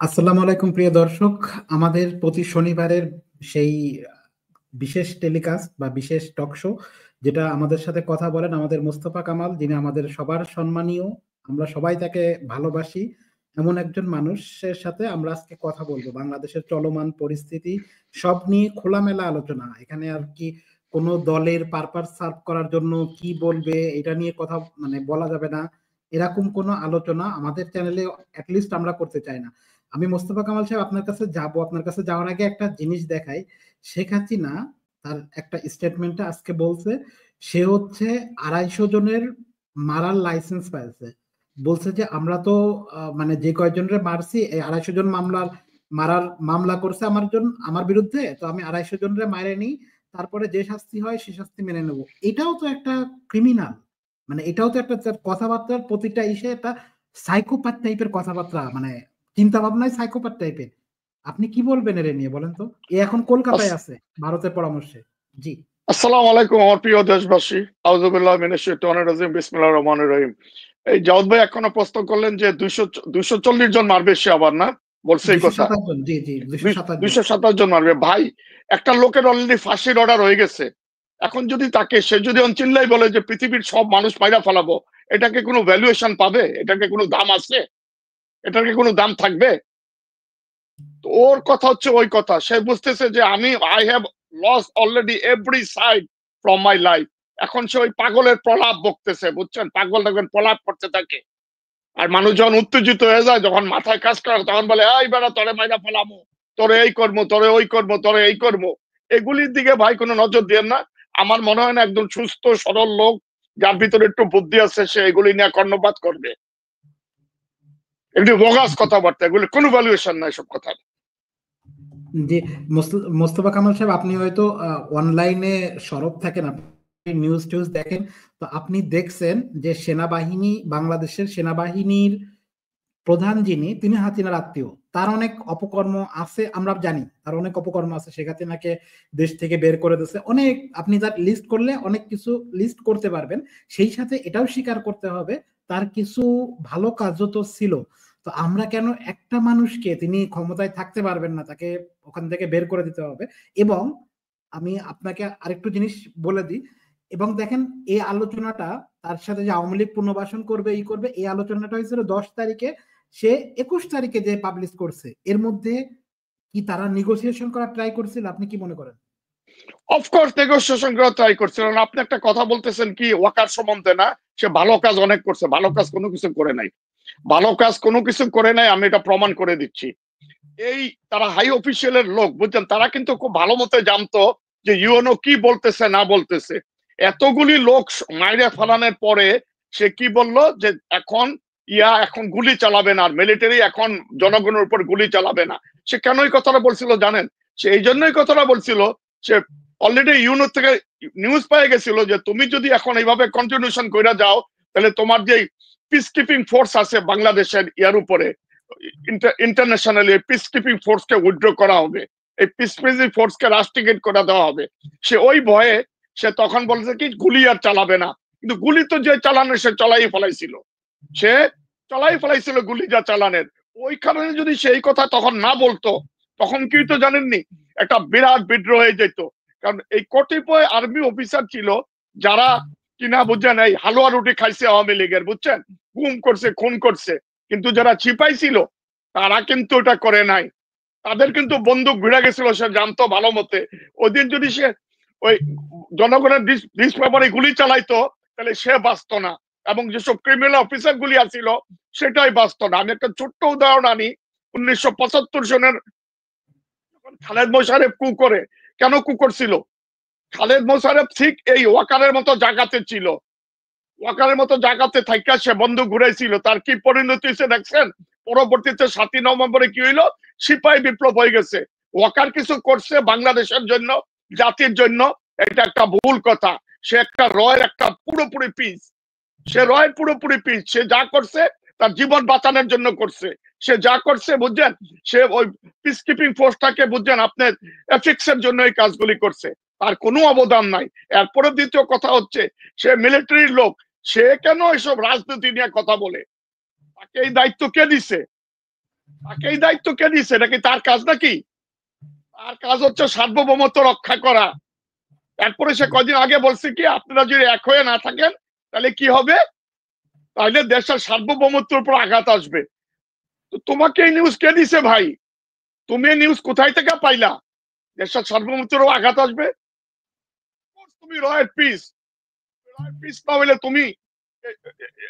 আসসালামু আলাইকুম প্রিয় দর্শক। আমাদের প্রতি শনিবারের সেই বিশেষ টেলিকাস্ট বা বিশেষ টক শো, যেটা আমাদের সাথে কথা বলেন আমাদের মোস্তফা কামাল, যিনি আমাদের সবার সম্মানীয়, আমরা সবাই তাকে ভালোবাসি, এমন একজন মানুষের সাথে আমরা আজকে কথা বলবো। বাংলাদেশের চলমান পরিস্থিতি সব নিয়ে খোলামেলা আলোচনা। এখানে আর কি কোনো দলের পারপাস সার্ভ করার জন্য কি বলবে এটা নিয়ে কথা বলা যাবে না, এরকম কোনো আলোচনা আমাদের চ্যানেলে অ্যাটলিস্ট আমরা করতে চাই না। আমি মোস্তফা কামাল সাহেব আপনার কাছে যাব, আপনার কাছে যাওয়ার আগে একটা জিনিস দেখাই। শেখ হাসিনা তার একটা স্টেটমেন্টে আজকে বলছে সে হচ্ছে 250 জনের মারার লাইসেন্স পাইছে। বলছে যে আমরা তো যে কয়জনের মারছি এই 250 জন মারার মামলা করছে আমার বিরুদ্ধে, তো আমি 250 জনের মারে নিই, তারপরে যে শাস্তি হয় সে শাস্তি মেনে নেব। এটাও তো একটা ক্রিমিনাল, এটাও তো একটা কথাবার্তার প্রতিটা ইসে একটা সাইকোপ্যাথ টাইপের কথাবার্তা, চিন্তা ভাবনায় সাইকোপ্যাথ টাইপের। আপনি কি বলবেন এর নিয়ে বলেন তো? এ এখন কলকাতায় আছে ভারতের পরামর্শে। জি, আসসালামু আলাইকুম আমার প্রিয় দেশবাসী। আউযুবিল্লাহি মিনাশ শাইতানির রাজিম, বিসমিল্লাহির রহমানির রহিম। এই জাওদ ভাই এখনো প্রশ্ন করলেন যে 240 জন মারবে সে, আবার না বলছে এই কথা 227 জন। জি জি, 227 জন মারবে। ভাই, একটা লোকের অলরেডি ফাঁসির অর্ডার হয়ে গেছে। এখন যদি সে যদি চিল্লাই বলে যে পৃথিবীর সব মানুষ মাইরা ফেলাবো, এটাকে কোনো ভ্যালুয়েশন পাবে? এটাকে কোনো দাম আছে? এটাকে কোনো দাম থাকবে? ওর কথা হচ্ছে ওই কথা, সে বুঝতেছে যে I have loss already every side from my life. এখন সে ওই পাগলের প্রলাপ বকতেছে, বুঝছেন? পাগল দেখবেন প্রলাপ করতে থাকে, আর মানুষ যখন উত্তেজিত হয়ে যায়, যখন মাথায় কাজ করে, তখন বলে এই বেড়া তোরে মাইরা ফেলামো, তোরে এই করবো, তোরে ওই করবো, তোরে এই করবো। এগুলির দিকে ভাই কোনো নজর দিয়ে না। আমার মনে হয় না একদম সুস্থ সরল লোক যার ভিতরে একটু বুদ্ধি আছে সে এগুলি নিয়ে কর্ণপাত করবে। একটু বগাস কথাবার্তা, এগুলি কোনো ভ্যালুয়েশন নাই সব কথা। জি, মোস্তফা কামাল সাহেব, আপনি হয়তো অনলাইনে সরব থাকেন, আপনি নিউজ টিউজ দেখেন, তো আপনি দেখছেন যে বাংলাদেশের সেনাবাহিনীর প্রধান যিনি, তিনি হাসিনার আত্মীয়। তার অনেক অপকর্ম আছে, আমরা জানি তার অনেক অপকর্ম আছে। শেখ হাসিনাকে দেশ থেকে বের করে দিয়েছে অনেক, আপনি তার লিস্ট করলে অনেক কিছু লিস্ট করতে পারবেন। সেই সাথে এটাও স্বীকার করতে হবে তার কিছু ভালো কাজও তো ছিল। তো আমরা কেন একটা মানুষকে, তিনি ক্ষমতায় থাকতে পারবেন না, তাকে ওখান থেকে বের করে দিতে হবে? এবং আমি আপনাকে আরেকটু জিনিস বলে দিই, এবং দেখেন এই আলোচনাটা, তার সাথে যে আওয়ামী লীগ পুনর্বাসন করবে এই করবে, এই আলোচনাটা হয়েছিল 10 তারিখে, সে 21 তারিখে যে পাবলিশ করছে। এর মধ্যে কি তারা নেগোসিয়েশন করার ট্রাই করছিল? আপনি কি মনে করেন? অফকোর্স নেগোসিয়েশন করার ট্রাই করছিলেন। আপনি একটা কথা বলতেছেন কি ওয়াকার সম্বন্ধে না? সে ভালো কাজ অনেক করছে, ভালো কাজ কোনো কিছু করে নাই। ভালো কাজ কোনো কিছু করে নাই, আমি এটা প্রমাণ করে দিচ্ছি। এই তারা হাই অফিসিয়ালের লোক, বুঝছেন, তারা কিন্তু খুব ভালো মতো জানতো যে ইউএনও কি বলতেছে না বলতেছে। এতগুলি লোক মাইরে ফালানোর পরে সে কি বলল যে এখন গুলি চালাবে না, আর মিলিটারি এখন জনগণের উপর গুলি চালাবে না। সে কেন এই কথাটা বলছিল জানেন? সে এই জন্যই কথাটা বলছিল, সে অলরেডি ইউনো থেকে নিউজ পেয়ে গেছিল যে তুমি যদি এখন এইভাবে কন্টিনিউশন করে যাও, তাহলে তোমার যে পিস কিপিং ফোর্স আছে বাংলাদেশের ইয়ার উপরে, ইন্টারন্যাশনালি পিস কিপিং ফোর্স কে উইথড্র করা হবে, এই পিস কিপিং ফোর্স কে রাস্টিকেট করে দেওয়া হবে। সে ওই ভয়ে সে তখন বলছে কি গুলি আর চালাবে না। কিন্তু গুলি তো যে চালানোর সে চলাই ফেলাইছিল, সে চলাই ফেলাইছিল গুলি যা চালানের। ওই কারণে যদি সেই কথা তখন না বলতো, তখন কি তো জানেননি, একটা বিরাট বিদ্রোহ হয়ে যেত। কারণ এই কতিপয় আর্মি অফিসার ছিল যারা কিনা, বুঝছেন, এই হালুয়া রুটি খাইছে আওয়ামী লীগের, বুঝছেন, গুম করছে, খুন করছে। কিন্তু যারা চিপাই ছিল তারা কিন্তু এটা করে নাই। তাদের কিন্তু বন্দুক ভিড়ে গেছিল, সে জানতো ভালো মতে। ওই দিন যদি সে ওই জনগণের ডিস পেপারে গুলি চালাইতো, তাহলে সে বাঁচত না, এবং যেসব ক্রিমিনাল অফিসার গুলি আছিল সেটাই বাঁচত না। আমি একটা ছোট্ট উদাহরণ আনি। 1975 সনের খালেদ মোশারেফ কু করে, কেন কু করছিল? খালেদ মোশারেফ ঠিক এই ওয়াকারের মতো জায়গাতে ছিল, ওয়াকারের মতো জায়গাতে থাইকা সে বন্দুক ঘুরাইছিল। তার কি পরিণতি হয়েছে দেখছেন? পরবর্তীতে 7ই নভেম্বরে কি হইলো? সিপাহী বিপ্লব হয়ে গেছে। ওয়াকার কিছু করছে বাংলাদেশের জন্য, জাতির জন্য? এটা একটা ভুল কথা। সে একটা রয়ের একটা পুরোপুরি পিস, সে রয়ের পুরোপুরি পিস। সে যা করছে তার জীবন বাঁচানোর জন্য করছে। সে যা করছে, বুঝছেন, সে ওই পিস কিপিং ফোর্সটাকে, বুঝছেন, আপনার এফিক্সের জন্য এই কাজগুলি করছে। তার কোনো অবদান নাই। এরপরে দ্বিতীয় কথা হচ্ছে, সে মিলিটারির লোক, সে কেন এসব রাজনীতি নিয়ে কথা বলে? তাকে এই দায়িত্ব কে দিছে? তাকে এই দায়িত্ব কে দিছে? এটা কি তার কাজ নাকি? তার কাজ হচ্ছে সার্বভৌমত্ব রক্ষা করা। এরপরে সে কদিন আগে বলছে কি, আপনারা যদি এক হয়ে না থাকেন তাহলে কি হবে? তাহলে দেশের সার্বভৌমত্বের উপর আঘাত আসবে। তো তোমাকে এই নিউজ কে দিছে ভাই? তুমি এই নিউজ কোথায় থেকে পাইলা? দেশের সার্বভৌমত্বের আঘাত আসবে? তুমি রয়ের পিস না হইলে তুমি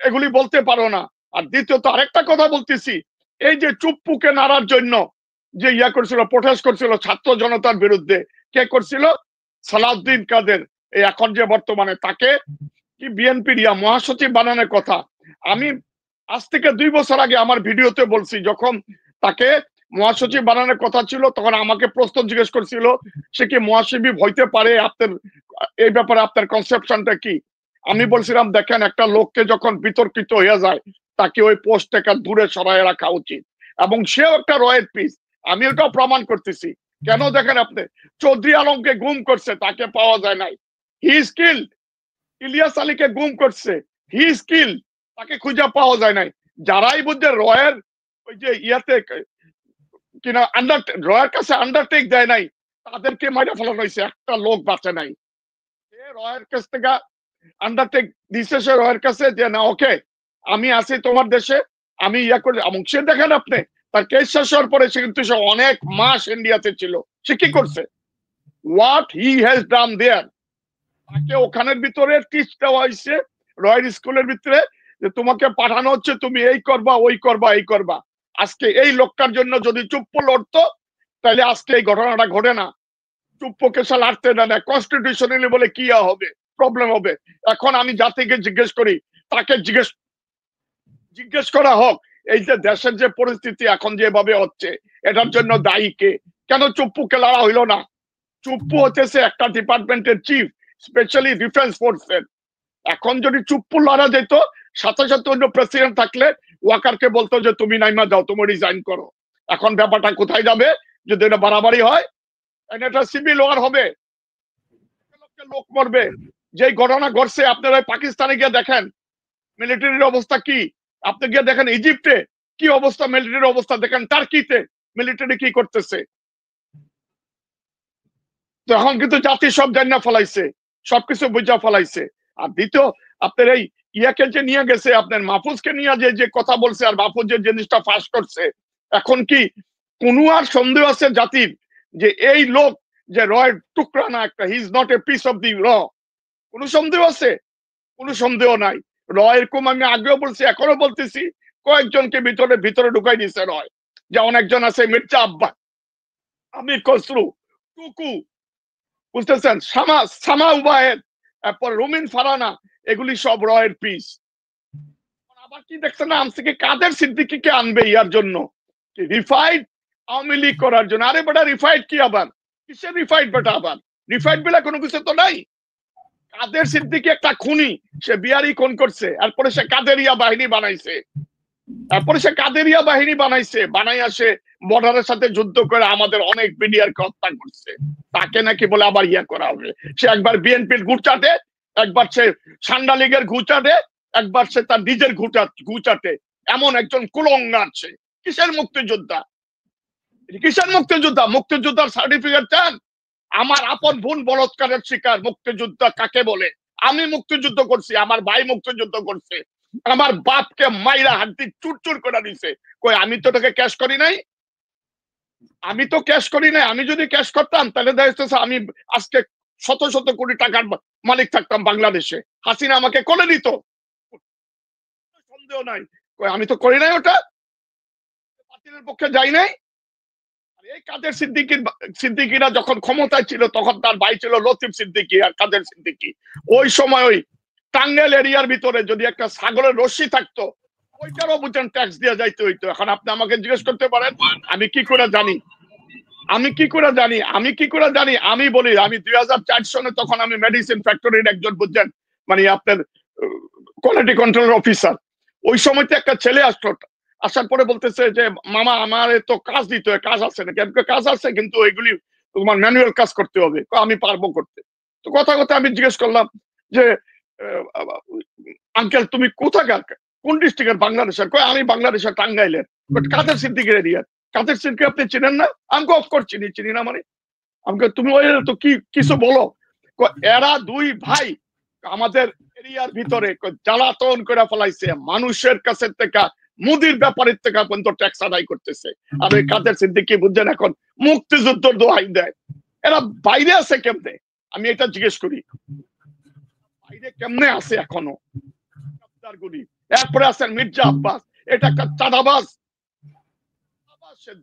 এগুলি বলতে পারো না। আর দ্বিতীয়ত আরেকটা কথা বলতেছি, এই যে চুপ্পুকে নাড়ার জন্য যে ইয়া করছিল, প্রোটেস্ট করছিল ছাত্র জনতার বিরুদ্ধে, কে করছিল? সালাউদ্দিন কাদের। এই এখন যে বর্তমানে তাকে কি বিএনপির মহাসচিব বানানোর কথা। আমি আজ থেকে 2 বছর আগে আমার ভিডিওতে বলছি, যখন তাকে মহাসচিব বানানোর কথা ছিল তখন আমাকে প্রশ্ন জিজ্ঞেস করছিল সে কি মহাসচিব হইতে পারে, আপনার এই ব্যাপারে আপনার কনসেপশনটা কি? আমি বলছিলাম দেখেন, একটা লোককে যখন বিতর্কিত হয়ে যায় তাকে ওই পোস্ট থেকে দূরে সরায় রাখা উচিত, এবং সেও একটা রয়ের পিস। আমি ওটাও প্রমাণ করতেছি। কেন দেখেন আপনি, চৌধুরী আলমকে গুম করছে, তাকে পাওয়া যায় নাই, হি ইজ কিল্ড। ইলিয়াস আলীকে গুম করছে, হি ইজ কিল্ড, তাকে খুঁজে পাওয়া যায় নাই। যারাই বুঝছে রয়ের ওই যে ইয়াতে কিনা রয়ের কাছে আন্ডারটেক দেয় নাই, তাদেরকে মাইরা ফেলানো হয়েছে, একটা লোক বাঁচে নাই। রয়ের কাছ থেকে আন্ডারটেক দিছে, সে রয়ের কাছে যে না ওকে আমি আছি তোমার দেশে, আমি ইয়া করে। এবং সে দেখেন আপনি, তার কেস শেষ হওয়ার পরে সে কিন্তু সে অনেক মাস ইন্ডিয়াতে ছিল। সে কি করছে? হোয়াট হি হ্যাজ ডান দেয়ার, তাকে ওখানের ভিতরে টিচ দেওয়া হয়েছে রয়ের স্কুলের ভিতরে যে তোমাকে পাঠানো হচ্ছে, তুমি এই করবা ওই করবা এই করবা। আজকে এই লোকটার জন্য যদি চুপ্পু লড়তো তাহলে আজকে এই ঘটনাটা ঘটে না। চুপ্পুকে সে লড়তে দেয় না, কনস্টিটিউশনালি বলে কি হবে, প্রবলেম হবে। এখন আমি জাতিকে জিজ্ঞেস করি, তাকে জিজ্ঞেস করা হোক, এই যে দেশের যে পরিস্থিতি এখন যেভাবে হচ্ছে এটার জন্য দায়ী কে? কেন চুপ্পুকে লড়া হইলো না? চুপ্পু হচ্ছে একটা ডিপার্টমেন্টের চিফ, স্পেশালি ডিফেন্স ফোর্সের। এখন যদি চুপ্পু লড়া যেত, সাথে সাথে অন্য প্রেসিডেন্ট থাকলে ওয়াকারকে বলতো যে তুমি নাইমা যাও, তুমি রিজাইন করো। এখন ব্যাপারটা কোথায় যাবে যদি এটা বাড়াবাড়ি হয়? এটা সিভিল ওয়ার হবে, লোক মরবে। যে ঘটনা ঘটছে আপনারা পাকিস্তানে গিয়ে দেখেন মিলিটারির অবস্থা কি, আপনি গিয়ে দেখেন ইজিপ্টে কি অবস্থা, মিলিটারির অবস্থা দেখেন টার্কিতে মিলিটারি কি করতেছে। তখন কিন্তু জাতি সব জানা ফলাইছে, সবকিছু বুঝা ফলাইছে। আর দ্বিতীয়, আপনার এই ইয়াকে যে নিয়ে গেছে, আপনার মাহফুজকে নিয়ে যে কথা বলছে, আর মাহফুজ যে জিনিসটা ফাঁস করছে, এখন কি কোন আর সন্দেহ আছে জাতির যে এই লোক যে রয়ের টুকরা না একটা, he is not a piece of the র? কোন সন্দেহ আছে? কোন সন্দেহ নাই। র এরকম আমি আগেও বলছি, এখনো বলতেছি, কয়েকজনকে ভিতরে ঢুকাই দিছে রয়। যেমন একজন আছে মির্জা আব্বাস, আমির খসরু, টুকু, বুঝতেছেন, সামা উবায়েদ, তারপর রুমিন ফারানা, এগুলি সব রয়ের পিস। আবার কি দেখছেন না, আমসিকে কাদের সিদ্দিকীকে আনবে ইয়ার জন্য, রিফাইড আওয়ামী লীগ করার জন্য। আরে বেটা রিফাইড কি আবার, কিসের রিফাইড বেটা? আবার রিফাইড বেলা কোনো কিছু তো নাই। কাদের সিদ্দিকী একটা খুনি, সে বিয়ারি খুন করছে, এরপরে সে কাদেরিয়া বাহিনী বানাইছে, বানাইয়া সে বর্ডারের সাথে যুদ্ধ করে আমাদের অনেক বিডিআরকে হত্যা করছে। তাকে নাকি বলে আবার ইয়া করা হবে। সে একবার বিএনপির গুচাটে, একবার সে সান্ডা লীগের গুচাটে, একবার সে তার নিজের গুচাটে। এমন একজন কুলঙ্গা আছে। কিসের মুক্তিযোদ্ধা? মুক্তিযোদ্ধার সার্টিফিকেট চান? আমার আপন বোন বলৎকারের শিকার, মুক্তিযোদ্ধা কাকে বলে? আমি মুক্তিযুদ্ধ করছি, আমার ভাই মুক্তিযুদ্ধ করছে, আমার বাপকে মাইরা হাড্ডি চুরচুর করে দিছে। কই আমি তো তাকে ক্যাশ করি নাই, আমি যদি ক্যাশ করতাম তাহলে দেখা আমি আজকে শত শত কোটি টাকার মালিক থাকতাম বাংলাদেশে, হাসিনা আমাকে কোলে দিত, সন্দেহ নাই। কই আমি তো করি নাই ওটা, বাতিলের পক্ষে যাই নাই। এই কাদের সিদ্দিকীরা যখন ক্ষমতায় ছিল তখন তার ভাই ছিল লতিফ সিদ্দিকী আর কাদের সিদ্দিকী। ওই সময় ওই টাঙ্গাইল এরিয়ার ভিতরে যদি একটা ছাগলের রশ্মি থাকতো, ওইটারও বুঝেন ট্যাক্স দিয়ে যাইতে হইতো। এখন আপনি আমাকে জিজ্ঞেস করতে পারেন আমি কি করে জানি? আমি বলি, আমি 2004 সনে তখন আমি মেডিসিন ফ্যাক্টরির একজন বুঝছেন মানে আপনার কোয়ালিটি কন্ট্রোল অফিসার। ওই সময়তে একটা ছেলে আসলো, আসার পরে বলতেছে যে মামা আমার তো কাজ দিতে হয়, কাজ আছে নাকি? কাজ আছে, কিন্তু এগুলি তোমার ম্যানুয়াল কাজ করতে হবে। আমি পারবো করতে। তো কথা আমি জিজ্ঞেস করলাম যে আঙ্কেল তুমি কোথাকার? কোন ডিস্ট্রিক্টের? বাংলাদেশের। কয় আমি বাংলাদেশের টাঙ্গাইলের। কাদের সিদ্দিকের এরিয়ার। কাদের সিদ্দিক আপনি চিনেন না? আমি অফকোর্স চিনি না মানে। আমাকে তুমি ওই তো কি কিছু বলো। এরা দুই ভাই আমাদের এরিয়ার ভিতরে জ্বালাতন করে ফেলাইছে, মানুষের কাছে থেকে মুদির ব্যাপারের থেকে পর্যন্ত ট্যাক্স আদায় করতেছে। আর ওই কাদের সিদ্দিকী বুঝছেন এখন মুক্তিযুদ্ধের দোহাই দেয়। এরা বাইরে আছে কেমনে? আমি এটা জিজ্ঞেস করি, বাইরে কেমনে আছে এখনো? এরপরে আছেন মির্জা আব্বাস, এটা একটা চাঁদাবাজ।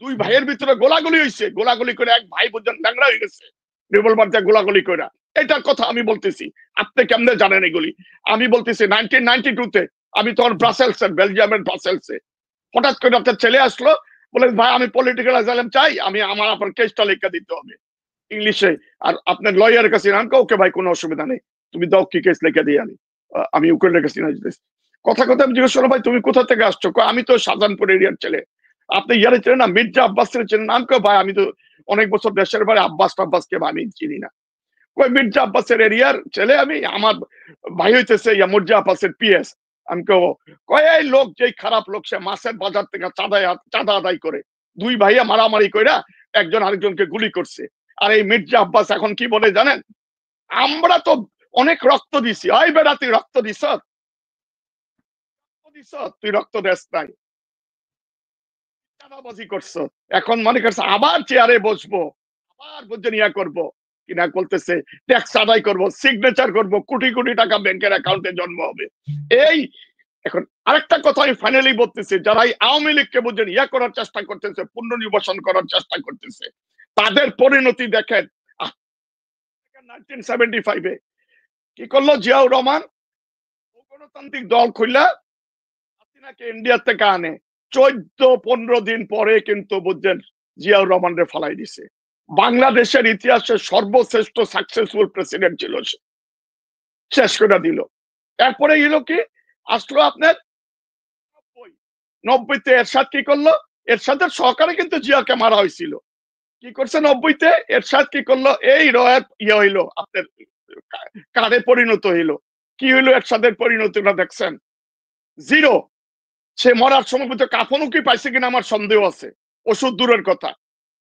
দুই ভাইয়ের ভিতরে গোলাগুলি হয়েছে, গোলাগুলি করে এক ভাই বুঝছেন ল্যাংড়া হয়ে গেছে রিভলভার দিয়ে গোলাগুলি করে। এটার কথা আমি বলতেছি, আপনি কেমনে জানেন এগুলি? আমি বলতেছি 1992-তে আমি তখন ব্রাসেলসে, বেলজিয়ামের ব্রাসেলসে, হঠাৎ করে আপনার ছেলে আসলো, বলে ভাই আমি পলিটিক্যাল অ্যাসাইলাম চাই, আমি আমার আপনার কেসটা লিখে দিতে হবে ইংলিশে, আর আপনার লয়ারের কাছে নাম। ওকে ভাই কোনো অসুবিধা নেই, তুমি দাও, কি কেস লিখে দিই আমি উকিলের কাছে না যেতেছি। কথা আমি জিজ্ঞেস করলাম ভাই তুমি কোথা থেকে আসছো? আমি তো শাহজাহানপুর এরিয়ার ছেলে। আপনি ইয়ারে চেনেন না? মির্জা আব্বাস চেনেন? নাম কেউ ভাই আমি তো অনেক বছর দেশের বাইরে, আব্বাসকে আমি চিনি না। কই মির্জা আব্বাসের এরিয়ার ছেলে আমি, আমার ভাই হইতেছে মির্জা আব্বাসের পিএস। আমি কয় এই লোক যেই খারাপ লোক, সে মাছের বাজার থেকে চাঁদা আদায় করে, দুই ভাইয়া মারামারি কইরা একজন আরেকজনকে গুলি করছে। আর এই মির্জা আব্বাস এখন কি বলে জানেন? আমরা তো অনেক রক্ত দিছি। ওই বেড়া তুই রক্ত দিস, তুই রক্ত দেশ নাই, চাঁদাবাজি করছো, এখন মনে করছে আবার চেয়ারে বসবো, আবার বুঝে নিয়া করবো কিনা, বলতেছে ট্যাক্স আদায় করবো, সিগনেচার করবো, কোটি কোটি টাকা ব্যাংকের অ্যাকাউন্টে জন্ম হবে। এই এখন আরেকটা কথা আমি ফাইনালি বলতেছি, যারা এই আওয়ামী লীগকে বুঝেন ইয়া করার চেষ্টা করতেছে, পুনর্নির্বাচন করার চেষ্টা করতেছে, তাদের পরিণতি দেখেন। 1975-এ কি করলো জিয়াউর রহমান? গণতান্ত্রিক দল খুললা হাসিনাকে ইন্ডিয়া থেকে আনে, 14-15 দিন পরে কিন্তু বুঝছেন জিয়াউর রহমানরে ফালাই দিছে। বাংলাদেশের ইতিহাসে সর্বশ্রেষ্ঠ সাকসেসফুল প্রেসিডেন্ট ছিল সে, শেষ করে দিল। এরপরে এলো কি আসলো আপনার 90-তে এরশাদ কি করলো? এরশাদের সহকারে কিন্তু জিয়াকে মারা হয়েছিল। কি করছে 90-তে? এরশাদ কি করলো? এই রয়ের ইয়ে হইলো আপনার কারে পরিণত হইলো। কি হইলো এরশাদের পরিণতিটা দেখছেন? জিরো। সে মরার সময় কাফনও কি পাইছে কিনা আমার সন্দেহ আছে, ওষুধ দূরের কথা।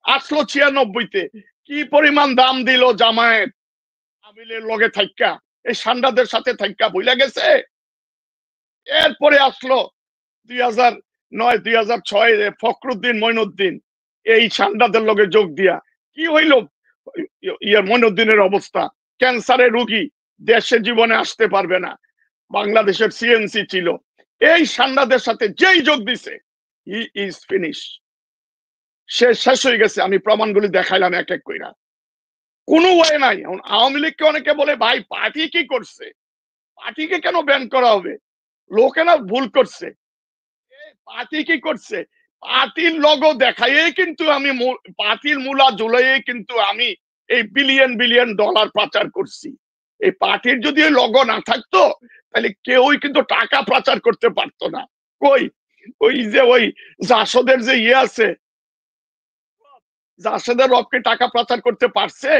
আসলো 96-তে, কি পরিমাণ দাম দিল জামায়াত আমিলের লগে থাইক্কা, এই সান্ডাদের সাথে থাইক্কা ভুলে গেছে। এরপরে আসলো 2009-2006-এ ফখরুদ্দিন মঈনুদ্দিন এই সান্ডাদের লগে যোগ দিয়া কি হইল? মঈনুদ্দিনের অবস্থা ক্যান্সারের রোগী, দেশে জীবনে আসতে পারবে না, বাংলাদেশের সিএনসি ছিল। এই সান্ডাদের সাথে যেই যোগ দিছে, হি ইজ ফিনিশ, সে শেষ হয়ে গেছে। আমি প্রমাণগুলি দেখাইলাম এক এক কইরা, কোনো ওয়ে নাই। আওয়ামী লীগকে অনেকে বলে ভাই পার্টি কি করছে, পার্টিকে কেন ব্যান করা হবে? লোকেরা ভুল করছে। পার্টি কি করছে? পার্টির লোগো দেখাইয়ে কিন্তু আমি, পার্টির মূলা জুলাইয়ে কিন্তু আমি এই বিলিয়ন বিলিয়ন ডলার পাচার করছি। এই পার্টির যদি ওই লোগো না থাকতো তাহলে কেউই কিন্তু টাকা পাচার করতে পারতো না। কই ওই যে ওই জাসদের যে ইয়ে আছে, জাসদের রবকে টাকা পাচার করতে পারছে?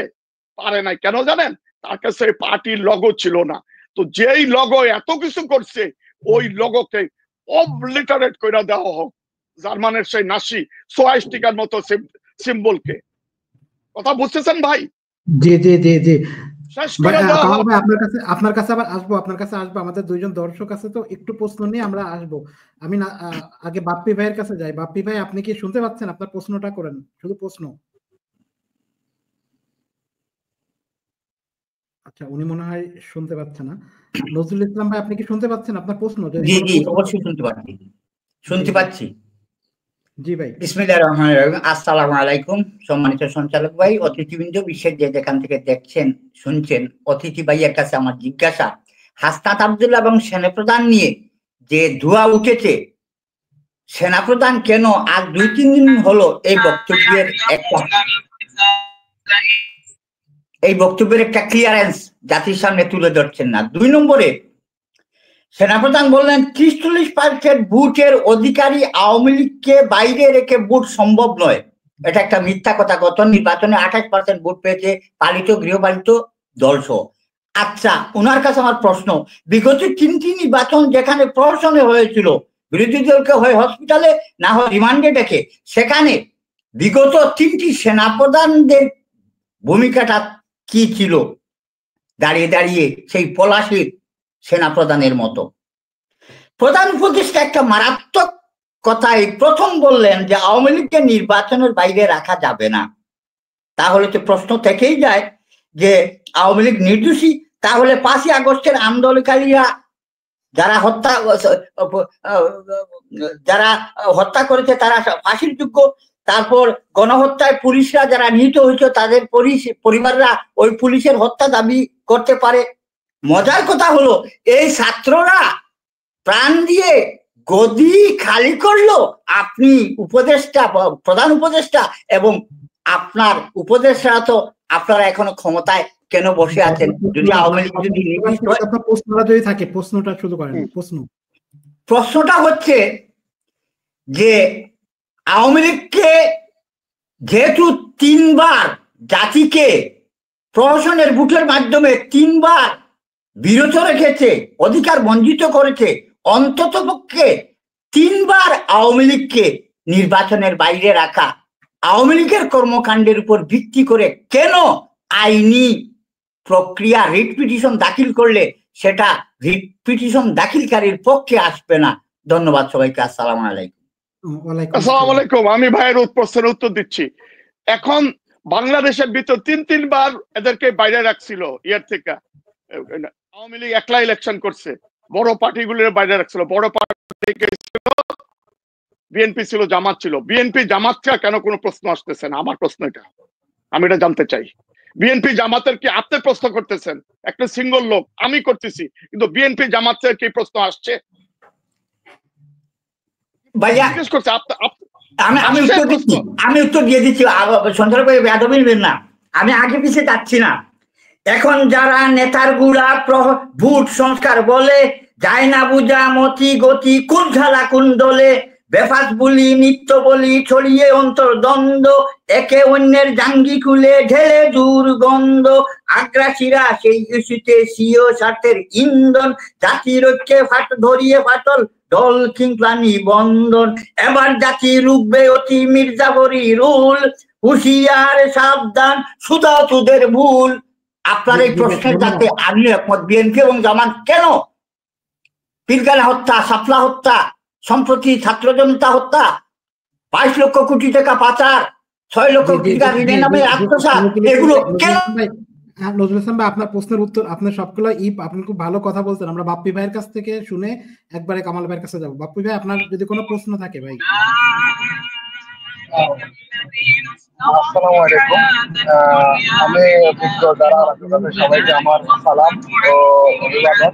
পারে নাই। কেন জানেন? তার কাছে পার্টির লোগো ছিল না। তো যেই লোগো এত কিছু করছে, ওই লোগোকে অবলিটারেট করে দেওয়া হোক, জার্মানের সেই নাসি সোয়াস্টিকার মতো সিম্বলকে। কথা বুঝতেছেন ভাই? জি জি জি জি শেষ করে দেওয়া হোক। আপনার কাছে আবার আসবো, আপনার কাছে আসবো। আমাদের দুইজন দর্শক আছে, তো একটু প্রশ্ন নিয়ে আমরা আসবো। আমি আগে বাপ্পি ভাইয়ের কাছে যাই। বাপ্পি ভাই, আপনি কি শুনতে পাচ্ছেন? আপনার প্রশ্নটা করেন, শুধু প্রশ্ন। আচ্ছা, উনি মনে হয় শুনতে পাচ্ছে না। নজরুল ইসলাম ভাই, আপনি কি শুনতে পাচ্ছেন আপনার প্রশ্ন? জি জি অবশ্যই শুনতে পাচ্ছি। জি ভাই। বিসমিল্লাহির রহমানির রহিম। আসসালামু আলাইকুম সম্মানিত সঞ্চালক ভাই, অতিথিবৃন্দ, বিশ্বের যে যেখান থেকে দেখছেন শুনছেন। অতিথি ভাইয়ের কাছে আমার জিজ্ঞাসা, হাসনাত আব্দুল্লাহ এবং সেনাপ্রধান নিয়ে যে ধোঁয়া উঠেছে, সেনাপ্রধান কেন আজ 2-3 দিন হলো এই বক্তব্যের একটা ক্লিয়ারেন্স জাতির সামনে তুলে ধরছেন না? 2 নম্বরে, সেনাপ্রধান বললেন 30-40% ভোটের অধিকারী আওয়ামী লীগকে বাইরে রেখে ভোট সম্ভব নয়। এটা একটা মিথ্যা কথা। গত নির্বাচনে 28% ভোট পেয়েছে পালিত গৃহপালিত দলসহ। আচ্ছা, ওনার কাছে আমার প্রশ্ন, বিগত 3টি নির্বাচন যেখানে প্রহসনে হয়েছিল, বিরোধী দলকে হয় হসপিটালে না হয় রিমান্ডে ডেকে, সেখানে বিগত 3টি সেনাপ্রধানদের ভূমিকাটা কি ছিল দাঁড়িয়ে দাঁড়িয়ে সেই পলাশীর সেনাপ্রধানের মতো? প্রধান উপদেষ্টা একটা মারাত্মক কথাই প্রথম বললেন যে আওয়ামী লীগকে নির্বাচনের বাইরে রাখা যাবে না। তাহলে তো প্রশ্ন থেকেই যায় যে আওয়ামী লীগ নির্দোষী, তাহলে 5ই আগস্টের আন্দোলনকারীরা যারা হত্যা করেছে তারা ফাঁসির যোগ্য, তারপর গণহত্যায় পুলিশরা যারা নিহত হয়েছে তাদের পরিবাররা ওই পুলিশের হত্যা দাবি করতে পারে। মজার কথা হলো এই ছাত্ররা প্রাণ দিয়ে গদি খালি করলো, আপনি উপদেষ্টা, প্রধান উপদেষ্টা এবং আপনার উপদেষ্টারা তো আপনারা এখনো ক্ষমতায় কেন বসে আছেন? যদি আওয়ামী লীগ যদি প্রশ্নটা যদি থাকে, প্রশ্নটা শুরু করেন। প্রশ্নটা হচ্ছে যে আওয়ামী লীগকে যেহেতু 3বার জাতিকে প্রহসনের ভোটের মাধ্যমে 3বার বিরত রেখেছে, অধিকার বঞ্চিত করেছে, অন্তত পক্ষে 3বার আওয়ামী লীগকে নির্বাচনের বাইরে রাখা, আওয়ামী লীগের কর্মকাণ্ডের উপর ভিত্তি করে কেন আইনি প্রক্রিয়া রিট পিটিশন দাখিল করলে সেটা রিট পিটিশন দাখিলকারীর পক্ষে আসবে না? ধন্যবাদ সবাইকে। আসসালামু আলাইকুম। আসসালামু আলাইকুম। আমি ভাইয়ের প্রশ্নের উত্তর দিচ্ছি। এখন বাংলাদেশের ভিতর 3বার এদেরকে বাইরে রাখছিল ইয়ার থেকে। আওয়ামী লীগ একলা ইলেকশন করছে, বড় পার্টিগুলোর বাইরে রাখছিল। বড় পার্টি ছিল বিএনপি, ছিল জামাত ছিল। বিএনপি জামাতটা কেন কোনো প্রশ্ন আসতেছে না? আমার প্রশ্ন এটা, আমি এটা জানতে চাই। বিএনপি জামাতের কি আপনি প্রশ্ন করতেছেন? একটা সিঙ্গল লোক, আমি করতেছি, কিন্তু বিএনপি জামাতের কি প্রশ্ন আসছে? ভাইয়া আমি উত্তর দিয়ে দিচ্ছি, সন্ধ্যার করে বেয়াদবি নেবেন না, আমি আগে পিছিয়ে যাচ্ছি না। এখন যারা নেতার গুড়া ভোট সংস্কার বলে, যায় না বুঝা মতি গতি, কোন খেলা কোন দলে, বেফাস বলি নিত্য বলি ছড়িয়ে অন্তর্দ্বন্দ্ব, একে অন্যের জাঙ্গি খুলে ঢেলে দুর্গন্ধ, আগ্রাসীরা সেই ইস্যুতে সিও স্বার্থের ইন্ধন, জাতির ঐক্যে ধরিয়ে ফাটল দল কিংক্লানি বন্ধন, এবার জাতি রুখবে অতি মির্জাফরি রুল, হুঁশিয়ার সাবধান সুদা সুদের ভুল। আপনার এই প্রশ্নের সাথে আমি একমত। বিএনপি এবং জামাত কেন পীরগালা হত্যা, শাপলা হত্যা, সম্প্রতি ছাত্র জনতা হত্যা, 22 লক্ষ কোটি টাকা পাচার, 6 লক্ষ কোটি টাকা ঋণের নামে আত্মসাৎ, এগুলো কেন? নজরুল ইসলাম ভাই, আপনার প্রশ্নের উত্তর, আপনার সবগুলো আপনি খুব ভালো কথা বলছেন। আমরা বাপ্পি ভাইয়ের কাছ থেকে শুনে একবারে কামাল ভাইয়ের কাছে যাবো। বাপ্পি ভাই, আপনার যদি কোনো প্রশ্ন থাকে ভাই। আসসালামু আলাইকুম। আমি যারা সবাইকে আমার সালাম ও অভিবাদন।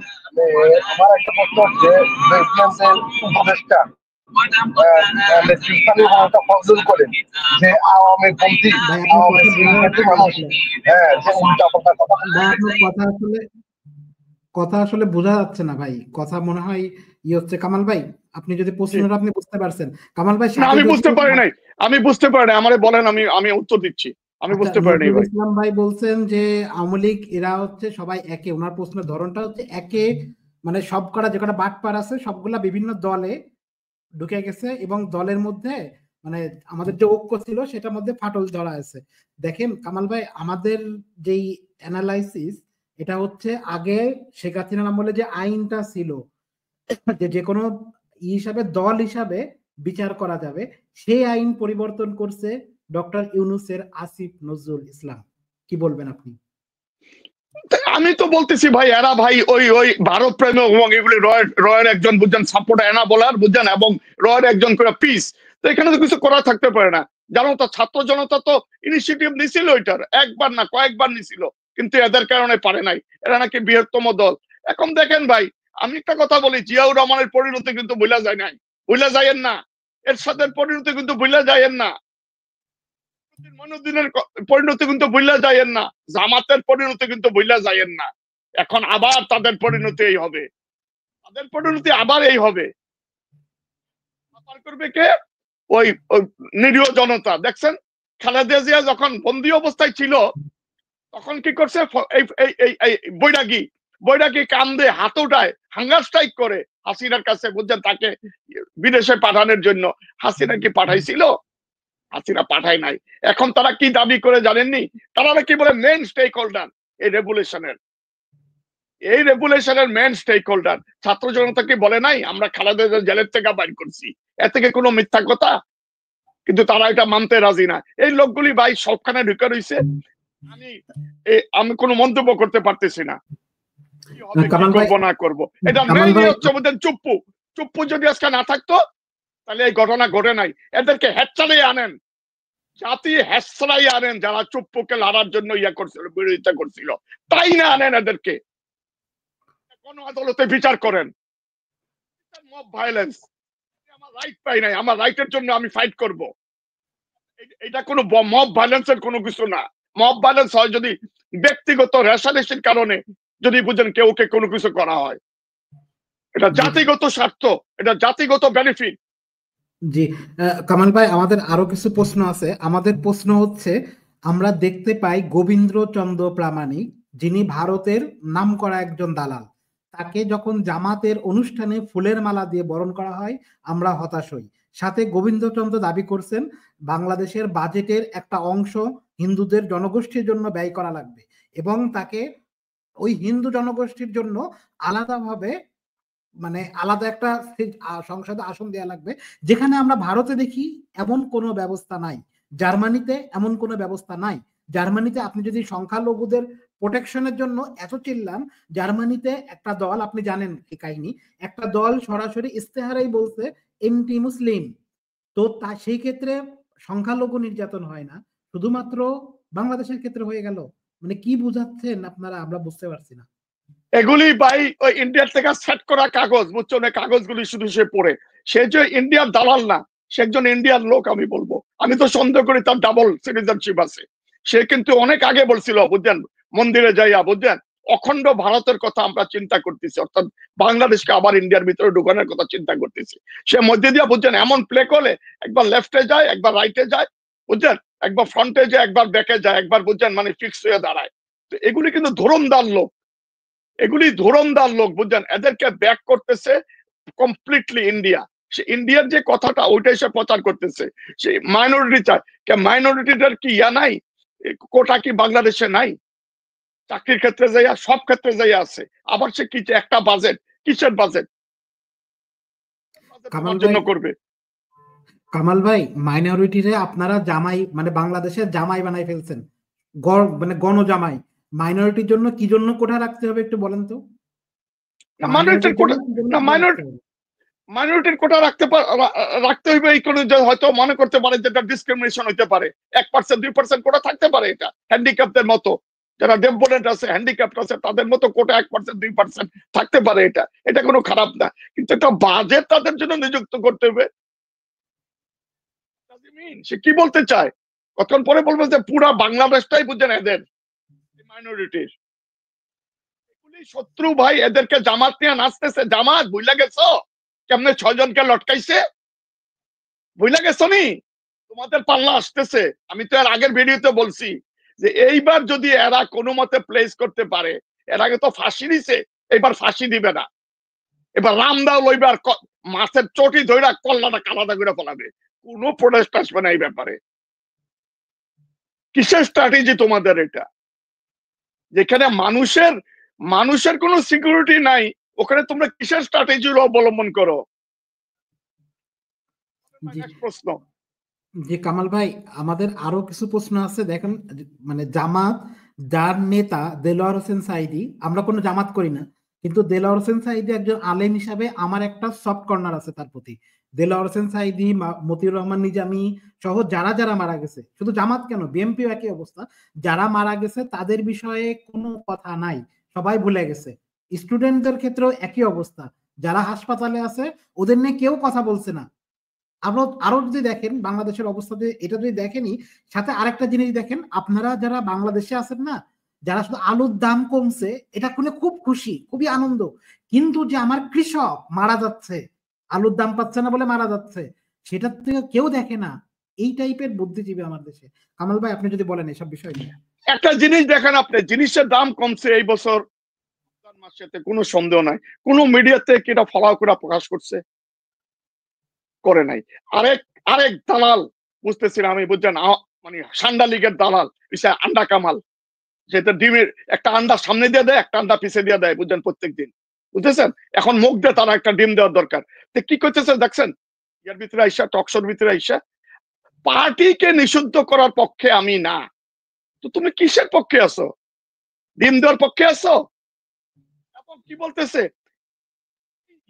আমার একটা প্রশ্ন হচ্ছে, উপদেষ্টা ফজলুল করিম যে আওয়ামী পন্থী, মানুষ, হ্যাঁ, যে উল্টাপাল্টা কথা আসলে বোঝা যাচ্ছে না ভাই, কথা মনে হয় হচ্ছে। কামাল ভাই, আপনি যদি প্রশ্নটা আপনি বুঝতে পারছেন। কামাল ভাই, আমি বুঝতে পারি নাই, আমারে বলেন, আমি উত্তর দিচ্ছি। আমি বুঝতে পারি নাই ভাই। ইসলাম ভাই বলছেন যে আওয়ামী লীগ এরা হচ্ছে সবাই একে, ওনার প্রশ্নের ধরনটা হচ্ছে একে, মানে সব কটা যে কটা বাটপার আছে সবগুলা বিভিন্ন দলে ঢুকে গেছে এবং দলের মধ্যে মানে আমাদের যে ঐক্য ছিল সেটার মধ্যে ফাটল ধরা আছে। দেখেন কামাল ভাই, আমাদের যেই অ্যানালাইসিস এটা হচ্ছে আগে শেখ হাসিনার আমলে যে আইনটা ছিল যে কোনো হিসাবে দল হিসাবে বিচার করা যাবে, সেই আইন পরিবর্তন করছে ডক্টর ইউনূসের আসিফ নজরুল ইসলাম। কি বলবেন আপনি? আমি তো বলতেছি ভাই, এরা ভাই ওই ভারত প্রেম এবং এগুলি রয়ের একজন বুঝছেন সাপোর্ট, এনা বলার বুঝছেন, এবং রয়ের একজন করে পিস। তো এখানে তো কিছু করা থাকতে পারে না। জানো তো, ছাত্র জনতা তো ইনিশিয়েটিভ নিছিল, এটার একবার না কয়েকবার নিছিল, কিন্তু এদের কারণে পারে নাই। এরা নাকি বৃহত্তম দল। এখন দেখেন ভাই, আমি একটা কথা বলি, জিয়াউর রহমানের পরিণতি কিন্তু ভুলা যায় নাই, ভুলা যায়েন না। এরশাদের পরিণতি কিন্তু ভুলা যায়েন না, মনুদ্দিনের পরিণতি কিন্তু ভুলা যায়েন না, জামাতের পরিণতি কিন্তু ভুলা যায়েন না। এখন আবার তাদের পরিণতি এই হবে, তাদের পরিণতি আবার এই হবে। করবে কে? ওই নিরীহ জনতা। দেখছেন খালেদা জিয়া যখন বন্দী অবস্থায় ছিল, তখন কি করছে এই বৈরাগী কান্দে হাত উঠায় হাঙ্গার স্ট্রাইক করে হাসিনার কাছে, বুঝছেন, তাকে বিদেশে পাঠানোর জন্য। হাসিনা কি পাঠাইছিল? হাসিনা পাঠায় নাই। এখন তারা কি দাবি করে জানেননি? তারা কি বলে মেইন স্টেক হোল্ডার এই রেগুলেশনের মেইন স্টেক হোল্ডার। ছাত্র জনতা কি বলে নাই আমরা খালেদা জেলের থেকে বাইর করছি? এ থেকে কোনো মিথ্যা কথা? কিন্তু তারা এটা মানতে রাজি না। এই লোকগুলি ভাই সবখানে ঢুকে রয়েছে। আমি কোনো মন্তব্য করতে পারতেছি না, না করবো। এটা মেইনলি হচ্ছে আমাদের চুপ্পু যদি আজকে না থাকতো তাহলে এই ঘটনা ঘটে নাই। এদেরকে হেচ্ছাড়াই আনেন, জাতি হেচ্ছাড়াই আনেন, যারা চুপ্পুকে লড়ার জন্য করছিল, বিরোধিতা করছিল, তাই না আনেন এদেরকে। কোন আদালতে বিচার করেন। মব ভায়োলেন্স, আমার রাইট পাই নাই, আমার রাইটের জন্য আমি ফাইট করব। এটা কোনো মব ভায়োলেন্সের কোনো কিছু না। মব ভায়োলেন্স হয় যদি ব্যক্তিগত রেশারেশির কারণে, যদি বুঝেন কেউকে কোনো কিছু করা হয়। এটা জাতিগত স্বার্থ, এটা জাতিগত বেনিফিট। জি কামাল ভাই, আমাদের আরো কিছু প্রশ্ন আছে। আমাদের প্রশ্ন হচ্ছে, আমরা দেখতে পাই গোবিন্দ্রচন্দ্র প্রামাণিক, যিনি ভারতের নামকরা একজন দালাল, তাকে যখন জামাতের অনুষ্ঠানে ফুলের মালা দিয়ে বরণ করা হয় আমরা হতাশ হই। সাথে গোবিন্দ্রচন্দ্র দাবি করছেন বাংলাদেশের বাজেটের একটা অংশ হিন্দুদের জনগোষ্ঠীর জন্য ব্যয় করা লাগবে এবং তাকে ওই হিন্দু জনগোষ্ঠীর জন্য আলাদাভাবে মানে আলাদা একটা সংসদে আসন দেওয়া লাগবে, যেখানে আমরা ভারতে দেখি এমন কোনো ব্যবস্থা নাই, জার্মানিতে এমন কোনো ব্যবস্থা নাই। জার্মানিতে আপনি যদি সংখ্যালঘুদের প্রোটেকশনের জন্য এত চিল্লান, জার্মানিতে একটা দল, আপনি জানেন এই কাহিনী, একটা দল সরাসরি ইস্তেহারেই বলছে এন্টি মুসলিম। তো তা সেই ক্ষেত্রে সংখ্যালঘু নির্যাতন হয় না, শুধুমাত্র বাংলাদেশের ক্ষেত্রে হয়ে গেল। মানে কি বুঝাচ্ছেন আপনারা, আমরা বুঝতে পারছি না। এগুলি ভাই ওই ইন্ডিয়ার থেকে সেট করা কাগজ, বুঝছো না? কাগজগুলি শুধু সে পড়ে, সে যে ইন্ডিয়ার দালাল না, সে একজন ইন্ডিয়ার লোক। আমি বলবো, আমি তো সন্দেহ করি তার ডাবল সিটিজেনশিপ আছে। সে কিন্তু অনেক আগে বলছিল, বুঝছেন, মন্দিরে যাইয়া, বুঝছেন, অখণ্ড ভারতের কথা আমরা চিন্তা করতেছি, অর্থাৎ বাংলাদেশকে আবার ইন্ডিয়ার ভিতরে ঢুকানোর কথা চিন্তা করতেছি। সে মধ্যে দিয়া, বুঝছেন, এমন প্লে করলে একবার লেফটে যায়, একবার রাইটে যায়, বুঝছেন, একবার ফ্রন্টে যায়, একবার ব্যাকে যায়, একবার, বুঝছেন, মানে ফিক্স হয়ে দাঁড়ায়। তো এগুলি কিন্তু ধরমদার লোক, এগুলি ধরমদার লোক, বুঝছেন। এদেরকে ব্যাক করতেছে কমপ্লিটলি ইন্ডিয়া। সে ইন্ডিয়ার যে কথাটা ওইটাই সে প্রচার করতেছে। সে মাইনরিটি চায়, মাইনরিটিটার কি ইয়া নাই, কোটা কি বাংলাদেশে নাই? চাকরির ক্ষেত্রে যাইয়া, সব ক্ষেত্রে যাইয়া আছে। আবার সে কি একটা বাজেট, কিসের বাজেট জন্য করবে? কামাল ভাই, মাইনরিটিরে আপনারা জামাই, মানে বাংলাদেশের জামাই বানাই ফেলছেন, মানে গণজামাই। মাইনরিটির জন্য কি জন্য কোঠা রাখতে হবে একটু বলেন তো? মাইনরিটির কোটা রাখতে হইবে এই কোনো, হয়তো মনে করতে পারে যেটা ডিসক্রিমিনেশন হইতে পারে। 1% 2% কোটা থাকতে পারে। এটা হ্যান্ডিক্যাপদের মতো, যারা ডেভেলপমেন্ট আছে, হ্যান্ডিক্যাপ্ট আছে, তাদের মতো কোটা 1% 2% থাকতে পারে। এটা কোনো খারাপ না, কিন্তু একটা বাজেট তাদের জন্য নিযুক্ত করতে হবে। সে কি বলতে চায়? কতক্ষণ পরে বলবে যে পুরা বাংলাদেশটাই, বুঝছেন, এদের মাইনরিটির। এগুলি শত্রু ভাই, এদেরকে জামাত নিয়ে নাচতেছে। জামাত বুঝলা গেছো কেমনে 6 জনকে লটকাইছে? বুঝলা গেছো নি? তোমাদের পাল্লা আসতেছে। আমি তো এর আগের ভিডিওতে বলছি যে এইবার যদি এরা কোনো মতে প্লেস করতে পারে, এর আগে তো ফাঁসি দিছে, এবার ফাঁসি দিবে না। এবার রামদাও লইবে আর মাছের চটি ধইরা কল্লাটা কালাদা করে ফেলাবে। কোনো প্রোটেস্ট আসবে না এই ব্যাপারে। কিসের স্ট্র্যাটেজি তোমাদের এটা? যেখানে মানুষের কোনো সিকিউরিটি নাই, ওখানে তোমরা কিসের স্ট্র্যাটেজি অবলম্বন করো? প্রশ্ন। জি কামাল ভাই, আমাদের আরো কিছু প্রশ্ন আছে। দেখেন, মানে জামাত, যার নেতা দেলোয়ার হোসেন সাঈদী, আমরা কোনো জামাত করি না, কিন্তু দেলোয়ার হোসেন সাঈদী একজন আলেম হিসাবে আমার একটা সফট কর্নার আছে তার প্রতি। দেলোয়ার হোসেন সাঈদী, মতিউর রহমান নিজামী সহ যারা যারা মারা গেছে, শুধু জামাত কেন, বিএনপিও একই অবস্থা, যারা মারা গেছে তাদের বিষয়ে কোনো কথা নাই, সবাই ভুলে গেছে। স্টুডেন্টদের ক্ষেত্রেও একই অবস্থা, যারা হাসপাতালে আছে ওদের নিয়ে কেউ কথা বলছে না। আরো যদি দেখেন বাংলাদেশের অবস্থাতে, এটা যদি দেখেনি, সাথে আরেকটা জিনিস দেখেন, আপনারা যারা বাংলাদেশে আছেন না, যারা শুধু আলুর দাম কমছে এটা শুনে খুব খুশি, খুবই আনন্দ, কিন্তু যে আমার কৃষক মারা যাচ্ছে, আলুর দাম পাচ্ছে না বলে মারা যাচ্ছে, সেটার থেকে কেউ দেখে না। এই টাইপের বুদ্ধিজীবী আমার দেশে। কামাল ভাই, আপনি যদি বলেন এসব বিষয় নিয়ে। একটা জিনিস দেখেন আপনি, জিনিসের দাম কমছে এই বছর মাসেতে, কোনো সন্দেহ নাই। কোন মিডিয়াতে কি এটা ফলো করে প্রকাশ করছে? করে নাই। আরেক আরেক দালাল বুঝতেছিলাম আমি, বুঝছেন, মানে সান্ডা লীগের দালাল আন্ডা কামাল, যেটা ডিমের একটা আন্ডা সামনে দিয়ে দেয়, একটা আন্ডা পিছে দিয়ে দেয়, বুঝছেন, প্রত্যেকদিন, বুঝতেছেন। এখন মুখ দিয়ে তারা একটা ডিম দেওয়ার দরকার। তো কি করতেছে দেখছেন, ইয়ার ভিতরে আইসা, টকশোর ভিতরে আইসা, পার্টিকে নিষিদ্ধ করার পক্ষে আমি না। তো তুমি কিসের পক্ষে আছো? ডিম দেওয়ার পক্ষে আছো? এবং কি বলতেছে,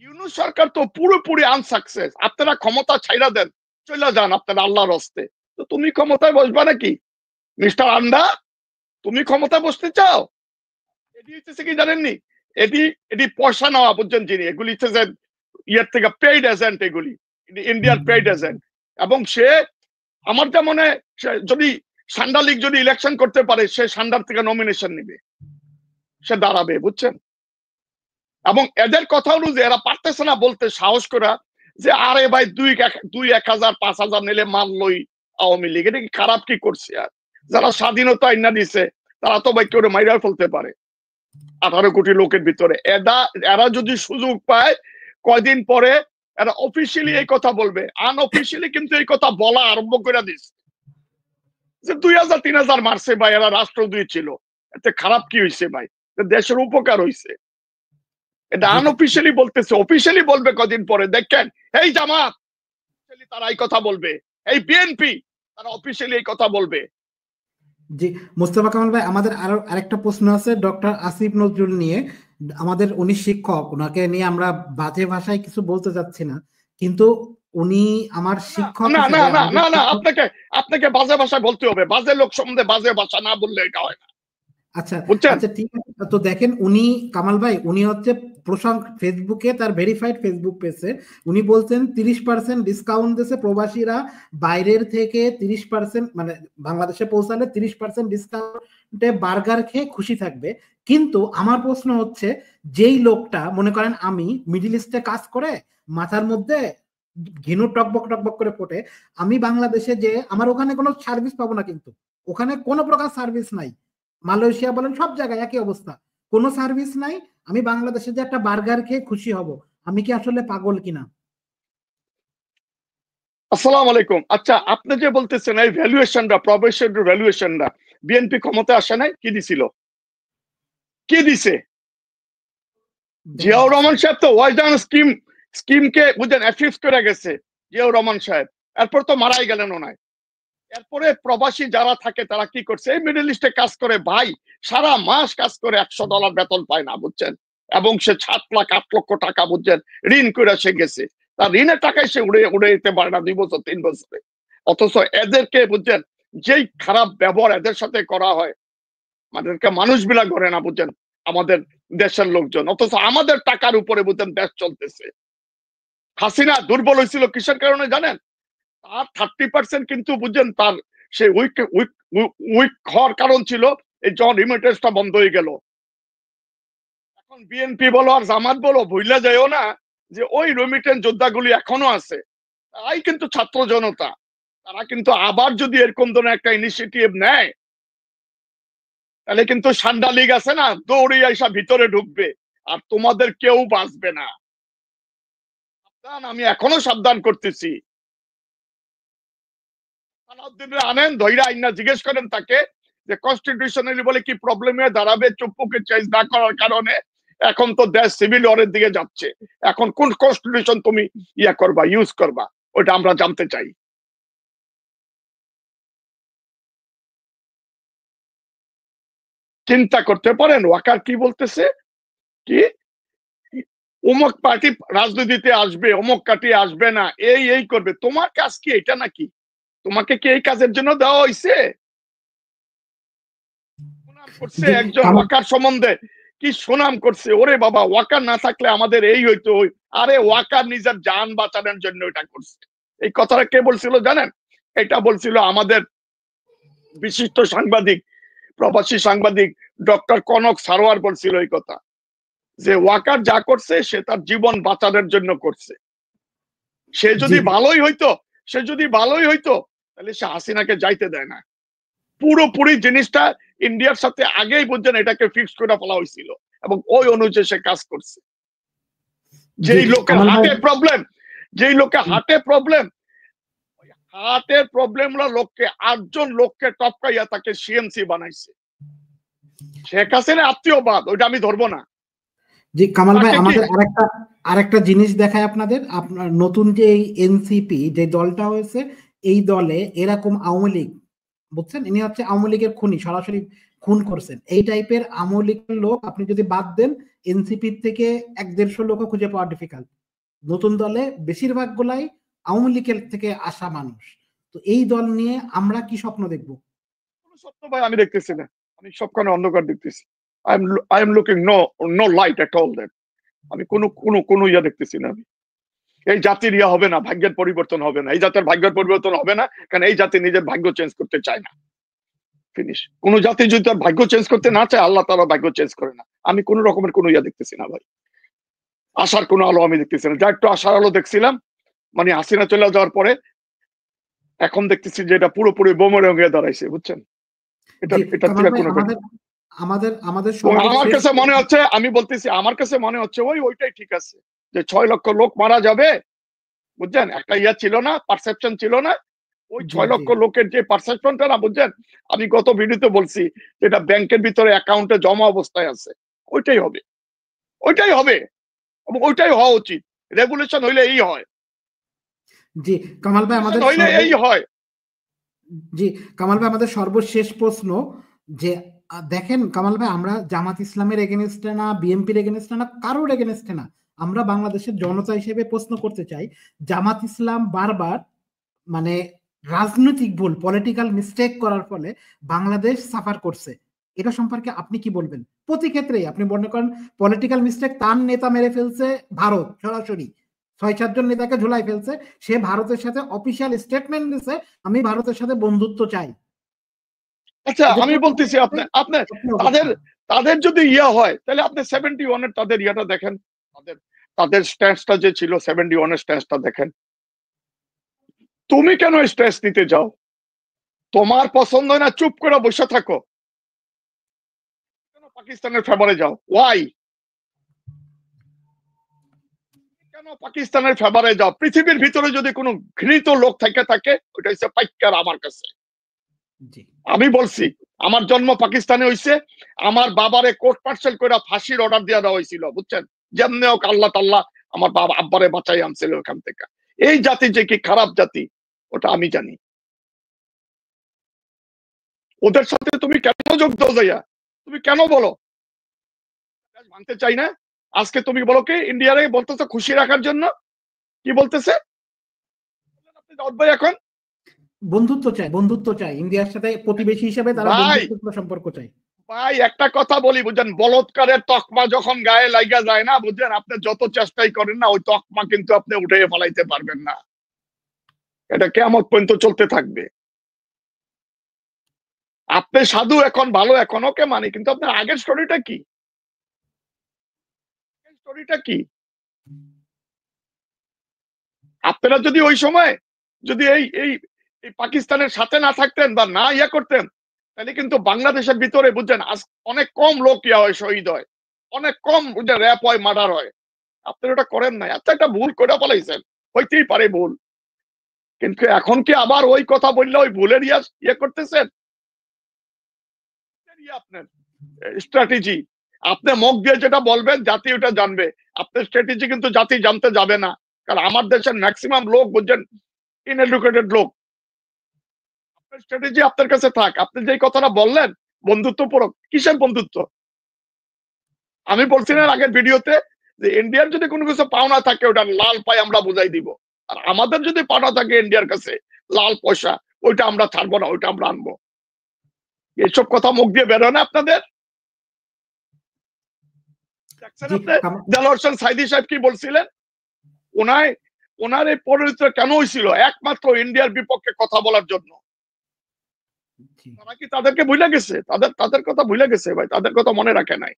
ইউনূস সরকার তো পুরোপুরি আনসাকসেস, আপনারা ক্ষমতা ছাইড়া দেন, চলে যান আপনারা আল্লাহর হস্তে। তো তুমি ক্ষমতায় বসবা নাকি মিস্টার আন্ডা? তুমি ক্ষমতায় বসতে চাও? এটি হচ্ছে কি জানেননি, এটি এটি পয়সা নেওয়া, বুঝছেন, যিনি এগুলি হচ্ছে যে ইয়ের থেকে পেইড এজেন্ট, এগুলি ইন্ডিয়ার পেইড এজেন্ট। এবং সে আমার যা মনে, যদি সান্ডা লীগ যদি ইলেকশন করতে পারে, সে সান্ডার থেকে নমিনেশন নিবে, সে দাঁড়াবে, বুঝছেন। এবং এদের কথা অনুযায়ী এরা পারতেছে না বলতে সাহস করা যে আরে ভাই 2,000 5,000 নিলে মানলই আওয়ামী লীগ। এটা কি খারাপ কি করছে? আর যারা স্বাধীনতা আইনা দিছে তারা তো ভাই কেউ মাইরা ফেলতে পারে 18 কোটি লোকের ভিতরে। এরা যদি সুযোগ পায় কয়দিন পরে এরা অফিসিয়ালি এই কথা বলবে, আনঅফিসিয়ালি কিন্তু এই কথা বলা আরম্ভ করে দিচ্ছে যে 2,000 3,000 মারছে ভাই, এরা রাষ্ট্রদ্রোহী ছিল, এতে খারাপ কি হয়েছে ভাই? দেশের উপকার হয়েছে। এটা আনঅফিসিয়ালি বলতেছে, অফিসিয়ালি বলবে কদিন পরে, দেখেন। এই জামাত তারা এই কথা বলবে, এই বিএনপি তারা অফিসিয়ালি এই কথা বলবে। জি মোস্তফা কামাল ভাই, আমাদের আরেকটা প্রশ্ন আছে ডক্টর আসিফ নজরুল নিয়ে। আমাদের উনি শিক্ষক, ওনাকে নিয়ে আমরা বাজে ভাষায় কিছু বলতে যাচ্ছি না, কিন্তু উনি আমার শিক্ষক। না না না না না, আপনাকে বাজে ভাষা বলতে হবে, বাজে লোক সম্বন্ধে বাজে ভাষা না বললে এটা হয় না। আচ্ছা আচ্ছা ঠিক আছে। তো দেখেন, উনি কামাল ভাই, উনি হচ্ছে ফেসবুকে তার ভেরিফাইড ফেসবুক পেজে উনি বলছেন 30% ডিসকাউন্ট দিয়েছে প্রবাসীরা বাইরের থেকে 30%, মানে বাংলাদেশে পৌঁছালে 30% ডিসকাউন্টে বার্গার খেয়ে খুশি থাকবে। কিন্তু আমার প্রশ্ন হচ্ছে, যেই লোকটা মনে করেন আমি মিডিল ইস্টে কাজ করে মাথার মধ্যে ঘিনু টকবক টকবক করে ফোটে, আমি বাংলাদেশে যে আমার ওখানে কোনো সার্ভিস পাবো না, কিন্তু ওখানে কোনো প্রকার সার্ভিস নাই। মালয়েশিয়া বলেন, সব জায়গায় একই অবস্থা, কোনো সার্ভিস নাই। আমি বাংলাদেশে যে একটা বার্গার খেয়ে খুশি হব, আমি কি আসলে পাগল কিনা? আসসালামু আলাইকুম। আচ্ছা, আপনি যে বলতেছেন এই ভ্যালুয়েশনটা, প্রবেশনের ভ্যালুয়েশনটা, বিএনপি ক্ষমতায় আসে নাই, কি দিছিল? কি দিছে? জিয়াউর রহমান সাহেব তো ওয়াইডান স্কিমকে বুঝেন অ্যাফিভ করে গেছে জিয়াউর রহমান সাহেব, এরপর তো মারাই গেলেন ওনায়। এরপরে প্রবাসী যারা থাকে তারা কি করছে, এই মিডল ইস্টে কাজ করে ভাই, সারা মাস কাজ করে $100 বেতন পায় না, বুঝছেন। এবং সে 7 লাখ 8 লক্ষ টাকা, বুঝছেন, ঋণ করে সে গেছে। তার ঋণের টাকায় সে উড়ে যেতে পারে না 2 বছর 3 বছরে। অথচ এদেরকে, বুঝছেন, যেই খারাপ ব্যবহার এদের সাথে করা হয়, আমাদেরকে মানুষ বিলা করে না, বুঝছেন, আমাদের দেশের লোকজন। অথচ আমাদের টাকার উপরে, বুঝছেন, দেশ চলতেছে। হাসিনা দুর্বল হয়েছিল কিসের কারণে জানেন? তার 30% কিন্তু, বুঝছেন, তার সেই উইক হওয়ার কারণ ছিল এই জন রিমিটেন্সটা বন্ধ হয়ে গেল। এখন বিএনপি বলো আর জামাত বলো, ভুইলা যায়ও না যে ওই রেমিটেন্স যোদ্ধাগুলি এখনো আছে। তাই কিন্তু ছাত্র জনতা, তারা কিন্তু আবার যদি এরকম ধরনের একটা ইনিশিয়েটিভ নেয়, তাহলে কিন্তু সান্ডা লীগ আছে না, দৌড়ে আইসা ভিতরে ঢুকবে, আর তোমাদের কেউ বাঁচবে না। আমি এখনো সাবধান করতেছি। আনেন ধৈরা আইনা জিজ্ঞেস করেন তাকে যে কনস্টিটিউশনালি বলে কি প্রবলেমে দাঁড়াবে, চুপ্পুকে চেঞ্জ না করার কারণে। এখন তো দেশ সিভিল ওয়ারের দিকে যাচ্ছে, এখন কোন কনস্টিটিউশন তুমি করবা, ইউজ করবা, ওটা আমরা জানতে চাই। চিন্তা করতে পারেন ওয়াকার কি বলতেছে, কি অমুক পার্টি রাজনীতিতে আসবে, অমুক পার্টি আসবে না, এই করবে। তোমার কাজ কি এটা নাকি? তোমাকে কি এই কাজের জন্য দেওয়া হয়েছে? করছে একজন ওয়াকার সম্বন্ধে কি সুনাম করছে, ওরে বাবা, ওয়াকার না থাকলে আমাদের এই হইতো। আরে ওয়াকার নিজের জান বাঁচানোর জন্য এটা করছে। এই কথাটা কে বলছিল জানেন? এটা বলছিল আমাদের বিশিষ্ট সাংবাদিক, প্রবাসী সাংবাদিক ডক্টর কনক সারোয়ার বলছিল এই কথা, যে ওয়াকার যা করছে সে তার জীবন বাঁচানোর জন্য করছে। সে যদি ভালোই হইতো তাহলে সে হাসিনাকে যাইতে দেয় না। পুরোপুরি জিনিসটা ইন্ডিয়ার সাথে আগেই বুঝছেন এটাকে ফিক্স করে ফেলা হয়েছিল এবং ওই অনুযায়ী সে কাজ করছে। যেই লোকের হার্টে প্রবলেম, যেই লোকে হার্টের প্রবলেম লোককে 8 জন লোককে টপকাইয়া তাকে সিএমসি বানাইছে। শেখ হাসিনা আত্মীয়বাদ, ওইটা আমি ধরবো না। জি কামাল ভাই, আমাদের আরেকটা জিনিস দেখায় আপনাদের, আপনার নতুন যে এই এনসিপি যে দলটা হয়েছে, এই দলে এরকম আওয়ামী লীগ, বুঝছেন, ইনি হচ্ছে আওয়ামী লীগের খুনি, সরাসরি খুন করছেন, এই টাইপের আওয়ামী লীগের লোক আপনি যদি বাদ দেন এনসিপি থেকে 1-150 লোকও খুঁজে পাওয়া ডিফিকাল্ট। নতুন দলে বেশিরভাগ গুলাই আওয়ামী লীগের থেকে আসা মানুষ। তো এই দল নিয়ে আমরা কি স্বপ্ন দেখবো? স্বপ্ন ভাই আমি দেখতেছি না, আমি সবখানে অন্ধকার দেখতেছি। I am looking no light at all there. আমি কোনো ইয়া দেখতেছি না। আমি এই জাতির ইয়া হবে না, ভাগ্যের পরিবর্তন হবে না, এই জাতের ভাগ্যের পরিবর্তন হবে না, কারণ এই জাতি নিজের ভাগ্য চেঞ্জ করতে চায় না। ফিনিশ। কোন জাতি যদি তার ভাগ্য চেঞ্জ করতে না চায়, আল্লাহ তাআলা ভাগ্য চেঞ্জ করে না। আমি কোন রকমের কোনো ইয়া দেখতেছি না ভাই, আশার কোনো আলো আমি দেখতেছি না। যা একটু আশার আলো দেখছিলাম মানে হাসিনা চলে যাওয়ার পরে, এখন দেখতেছি যে এটা পুরোপুরি বোমেরাং হয়ে দাঁড়াইছে, বুঝছেন। এটা আমার কাছে মনে হচ্ছে, আমি বলতেছি আমার কাছে মনে হচ্ছে ওইটাই ঠিক আছে, যে 6 লক্ষ লোক মারা যাবে, বুঝছেন, একটা ইয়া ছিল না, পারসেপশন ছিল না। ওই 6 লক্ষ লোকের যে পারসেপশনটা না, বুঝছেন, আমি গত ভিডিওতে বলছি যেটা ব্যাংকের ভিতরে অ্যাকাউন্টে জমা অবস্থায় আছে, ওইটাই হবে, ওইটাই হবে এবং ওইটাই হওয়া উচিত। রেগুলেশন হইলে এই হয়। জি কামাল ভাই, আমাদের হইলে এই হয়। জি কামাল ভাই, আমাদের সর্বশেষ প্রশ্ন, যে দেখেন কামাল ভাই, আমরা জামাত ইসলামের এগেনস্টে না, বিএনপির এগেনস্টে না, কারোর এগেনস্টে না, আমরা বাংলাদেশের জনতা হিসেবে প্রশ্ন করতে চাই, জামাত ইসলাম বারবার মানে রাজনৈতিক ভুল, পলিটিক্যাল মিস্টেক করার ফলে বাংলাদেশ সাফার করছে, এটা সম্পর্কে আপনি কি বলবেন? প্রতি ক্ষেত্রেই আপনি মনে করেন পলিটিক্যাল মিস্টেক, তার নেতা মেরে ফেলছে ভারত, সরাসরি 6-7 জন নেতাকে ঝুলাই ফেলছে, সে ভারতের সাথে অফিসিয়াল স্টেটমেন্ট দিছে আমি ভারতের সাথে বন্ধুত্ব চাই। আচ্ছা আমি বলতেছি, আপনি তাদের যদি ইয়া হয়, তাহলে আপনি 71 এর তাদের ইয়াটা দেখেন, তাদের স্ট্যান্সটা যে ছিল 71 এর স্ট্যান্সটা দেখেন। তুমি কেন স্ট্রেস নিতে যাও? তোমার পছন্দ হয় না, চুপ করে বসে থাকো, কেন পাকিস্তানের ফেভারে যাও? ওয়াই? কেন পাকিস্তানের ফেভারে যাও? পৃথিবীর ভিতরে যদি কোনো ঘৃণিত লোক থাকে ওটা হচ্ছে পাইকার আমার কাছে। আমি বলছি আমার জন্ম পাকিস্তানে হইছে, আমার বাবারে কোর্ট মার্শাল করে ফাঁসির অর্ডার দিয়ে দেওয়া হয়েছিল, বুঝছেন, যেমনি হোক আল্লাহ তাআলা আমার বাবা আব্বারে বাঁচাই আনছিল ওখান থেকে। এই জাতি যে কি খারাপ জাতি ওটা আমি জানি। ওদের সাথে তুমি কেন যোগ দাও যাইয়া? তুমি কেন বলো মানতে চাই না? আজকে তুমি বলো কি ইন্ডিয়ারে বলতেছে খুশি রাখার জন্য, কি বলতেছে ভাই? এখন বন্ধুত্ব চাই ইন্ডিয়ার সাথে, প্রতিবেশী হিসেবে তারা বন্ধুত্ব সম্পর্ক চাই। ভাই একটা কথা বলি, বুঝছেন, বলৎকারের তকমা যখন গায়ে লাগা যায় না, বুঝছেন, আপনি যত চেষ্টাই করেন না, ওই তকমা কিন্তু আপনি উঠে ফেলাইতে পারবেন না। এটা কিয়ামত পর্যন্ত চলতে থাকবে। আপনি সাধু এখন ভালো, এখন ওকে মানে, কিন্তু আপনার আগের স্টোরিটা কি? আপনারা যদি ওই সময় যদি এই পাকিস্তানের সাথে না থাকতেন বা না ইয়া করতেন, তাহলে কিন্তু বাংলাদেশের ভিতরে, বুঝছেন, আজ অনেক কম লোক ইয়া হয়, শহীদ হয়, অনেক কম, বুঝছেন, র্যাপ হয়, মার্ডার হয়। আপনারা ওটা করেন নাই। আচ্ছা একটা ভুল করে ফেলাইছেন, হইতেই পারে ভুল, কিন্তু এখন কি আবার ওই কথা বললে ওই ভুলের ইয়ে করতেছেন? আপনার স্ট্র্যাটেজি, আপনি মুখ দিয়ে যেটা বলবেন জাতি ওটা জানবে, আপনার স্ট্র্যাটেজি কিন্তু জাতি জানতে যাবে না। কারণ আমার দেশের ম্যাক্সিমাম লোক, বুঝছেন, ইনএডুকেটেড লোক। আপনার স্ট্র্যাটেজি আপনার কাছে থাক। আপনি যে কথাটা বললেন বন্ধুত্বপূর্ণ, কিসের বন্ধুত্ব? আমি বলছিলাম আগের ভিডিওতে যে ইন্ডিয়ার যদি কোনো কিছু পাওনা থাকে ওটা লাল পাই আমরা বুঝাই দিব, আর আমাদের যদি পাওনা থাকে ইন্ডিয়ার কাছে লাল পয়সা, ওইটা আমরা ছাড়বো না, ওইটা আমরা আনবো। এইসব কথা মুখ দিয়ে বেরো না আপনাদের। দেলোয়ার হোসেন সাইদি সাহেব কি বলছিলেন? ওনার এই পরিণতি কেন হয়েছিল? একমাত্র ইন্ডিয়ার বিপক্ষে কথা বলার জন্য। তারা কি তাদেরকে ভুলে গেছে? তাদের কথা ভুলে গেছে ভাই, তাদের কথা মনে রাখে নাই।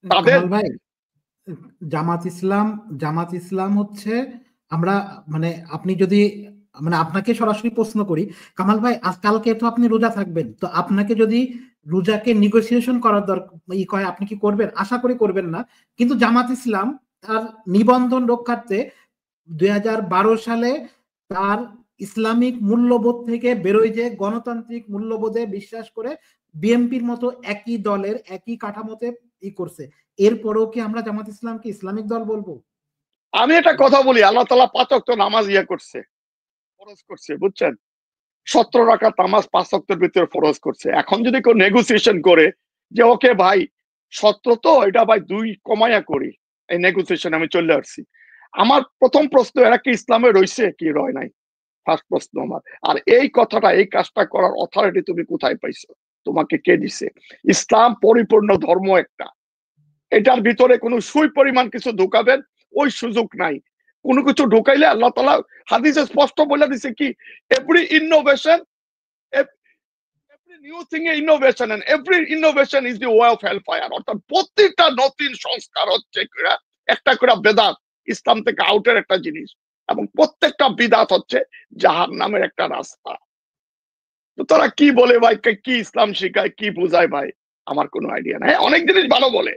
তাদের ভাই জামাত ইসলাম হচ্ছে, আমরা মানে আপনি যদি মানে আপনাকে সরাসরি প্রশ্ন করি কামাল ভাই, কালকে তো আপনি রোজা থাকবেন, তো আপনাকে যদি রোজাকে নেগোসিয়েশন করার দরকার কয়, আপনি কি করবেন? আশা করি করবেন না। কিন্তু জামাত ইসলাম তার নিবন্ধন রক্ষার্থে 2012 সালে তার ইসলামিক মূল্যবোধ থেকে বেরোয়, যে গণতান্ত্রিক মূল্যবোধে বিশ্বাস করে বিএনপির মতো একই দলের একই কাঠামোতে করছে। এরপরেও কি আমরা জামাত ইসলামকে ইসলামিক দল বলবো? আমি একটা কথা বলি, আল্লাহ তাআলা 5 ওয়াক্ত নামাজ করছে, ফরজ করছে, বুঝছেন? 17 রাকাত নামাজ 5 ওয়াক্তের ভিতরে ফরজ করছে। এখন যদি কেউ নেগোসিয়েশন করে যে ওকে ভাই 17 তো এটা ভাই 2 কমায়া করি, এই নেগোসিয়েশন আমি চলে আসছি। আমার প্রথম প্রশ্ন, এরা কি ইসলামে রইছে কি রয় নাই? ফার্স্ট প্রশ্ন আমার। আর এই কথাটা, এই কাজটা করার অথরিটি তুমি কোথায় পাইছো? তোমাকে কে দিছে? ইসলাম পরিপূর্ণ ধর্ম একটা, এটার ভিতরে কোনো সুই পরিমাণ কিছু ঢুকাবেন ওই সুযোগ নাই। কোনো কিছু ঢুকাইলে আল্লাহ তাআলা হাদিসে স্পষ্ট বলে দিছে কি, every innovation, every new thing is innovation and every innovation is the way of hellfire. অর্থাৎ প্রত্যেকটা নতুন সংস্কার হচ্ছে একটা করে বেদাত, ইসলাম থেকে আউটের একটা জিনিস, এবং প্রত্যেকটা বিদাত হচ্ছে জাহান্নামের একটা রাস্তা। তো তারা কি বলে ভাই, কি ইসলাম শিখায়, কি বোঝায় ভাই, আমার কোনো আইডিয়া নাই। অনেক জিনিস ভালো বলে,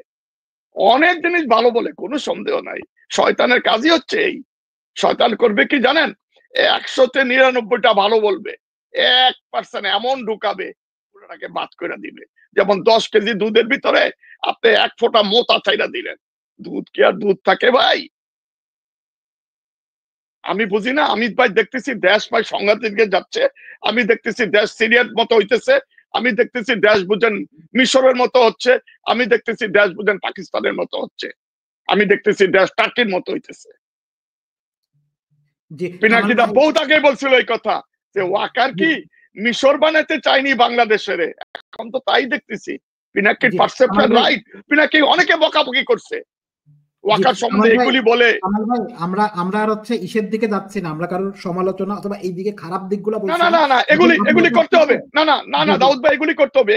অনেক জিনিস ভালো বলে, কোনো সন্দেহ নাই। শয়তানের কাজই হচ্ছে এই। শয়তান করবে কি জানেন? 100তে 99টা ভালো বলবে, 1% এমন ঢুকাবে পুরোটাকে বাদ করে দিবে। যেমন 10 কেজি দুধের ভিতরে আপনি 1 ফোঁটা মোতা চাইরা দিলেন, দুধ কি আর দুধ থাকে ভাই? আমি বুঝি না। আমি ভাই দেখতেছি দেশ ভাই সংঘাতের দিকে যাচ্ছে, আমি দেখতেছি দেশ সিরিয়ার মতো হইতেছে, আমি দেখতেছি দেশ বুঝেন মিশরের মতো হচ্ছে, আমি দেখতেছি দেশ বুঝেন পাকিস্তানের মতো হচ্ছে, আমি দেখতেছি দেশ টার্কির মতো হইতেছে। পিনাকিদা বহুত আগে বলছিল এই কথা যে ওয়াকার কি মিশর বানাতে চাইনি বাংলাদেশের, এখন তো তাই দেখতেছি। পিনাকির পারসেপশন রাইট, পিনাকি অনেকে বকাবকি করছে ওয়াকার সম্বন্ধে এগুলি বলে। আমরা আর হচ্ছে ইসের দিকে যাচ্ছি না, আমরা কারোর সমালোচনা অথবা এই দিকে খারাপ দিকগুলো বলছি না না না, এগুলি করতে হবে না, না না না দাউদ ভাই, এগুলি করতে হবে,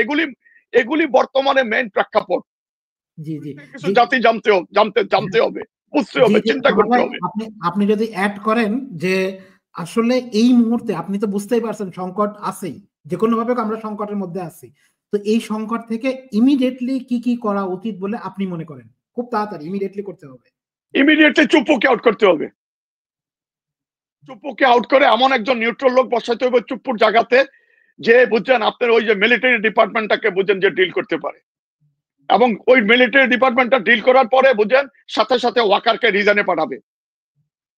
এগুলি বর্তমানে মেইন প্রেক্ষাপট। জি জি, কিছু জাতি জানতে হবে, বুঝতে হবে, চিন্তা করতে হবে। আপনি যদি অ্যাড করেন যে আসলে এই মুহূর্তে আপনি তো বুঝতেই পারছেন সংকট আছেই, যে কোনো ভাবে আমরা সংকটের মধ্যে আছি, তো এই সংকট থেকে ইমিডিয়েটলি কি কি করা উচিত বলে আপনি মনে করেন? খুব তাড়াতাড়ি ইমিডিয়েটলি করতে হবে। ইমিডিয়েটলি চুপ্পুকে আউট করতে হবে। চুপ্পুকে আউট করে এমন একজন নিউট্রাল লোক বসাইতে হবে চুপ্পুর জায়গাতে, যে বুঝছেন আপনার ওই যে মিলিটারি ডিপার্টমেন্টটাকে বুঝছেন যে ডিল করতে পারে, এবং ওই মিলিটারি ডিপার্টমেন্টটা ডিল করার পরে বুঝেন সাথে সাথে ওয়াকারকে রিজনে পাঠাবে,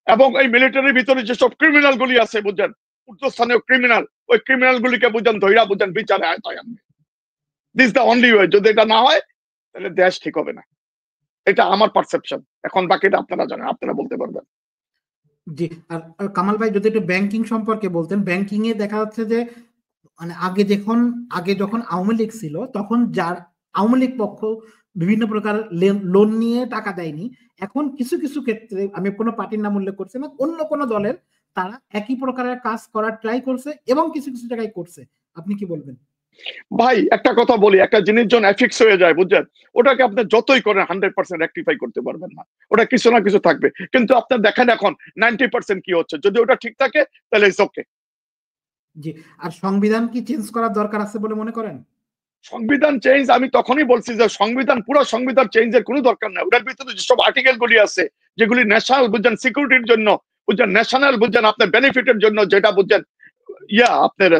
এবং এই মিলিটারির ভিতরে যেসব ক্রিমিনাল গুলি আছে বুঝছেন, উচ্চস্থানীয় ক্রিমিনাল, ওই ক্রিমিনাল গুলিকে বুঝেন ধৈরা বুঝেন বিচারে আয়তায় আনবে। This the only way. যদি এটা না হয় তাহলে দেশ ঠিক হবে না, এটা আমার পারসেপশন। এখন বাকিটা আপনারা জানেন, আপনারা বলতে পারবেন। জি, আর কামাল ভাই যদি একটু ব্যাংকিং সম্পর্কে বলতেন। ব্যাংকিং এ দেখা যাচ্ছে যে মানে আগে যখন আওয়ামী লীগ ছিল তখন যার আওয়ামী লীগ পক্ষ বিভিন্ন প্রকার লোন নিয়ে টাকা দেয়নি, এখন কিছু কিছু ক্ষেত্রে, আমি কোনো পার্টির নাম উল্লেখ করছি না, অন্য কোনো দলের তারা একই প্রকারের কাজ করার ট্রাই করছে এবং কিছু কিছু জায়গায় করছে। আপনি কি বলবেন? ভাই একটা কথা বলি, একটা জিনিস যখন অ্যাফিক্স হয়ে যায় বুঝছেন, ওটাকে আপনি যতই করেন 100% রেকটিফাই করতে পারবেন না, ওটা কিছু না কিছু থাকবে। কিন্তু আপনি দেখেন এখন 90% কি হচ্ছে, যদি ওটা ঠিক থাকে তাহলে ইটস ওকে। জি, আর সংবিধান কি চেঞ্জ করার দরকার আছে বলে মনে করেন? সংবিধান চেঞ্জ আমি তখনই বলছি যে পুরো সংবিধান চেঞ্জের কোনো দরকার নাই। ওটার ভিতরে যেসব আর্টিকেল গুলি আছে যেগুলি ন্যাশনাল বুঝছেন সিকিউরিটির জন্য, বুঝছেন ন্যাশনাল বুঝছেন আপনার বেনিফিটের জন্য, যেটা বুঝছেন আপনার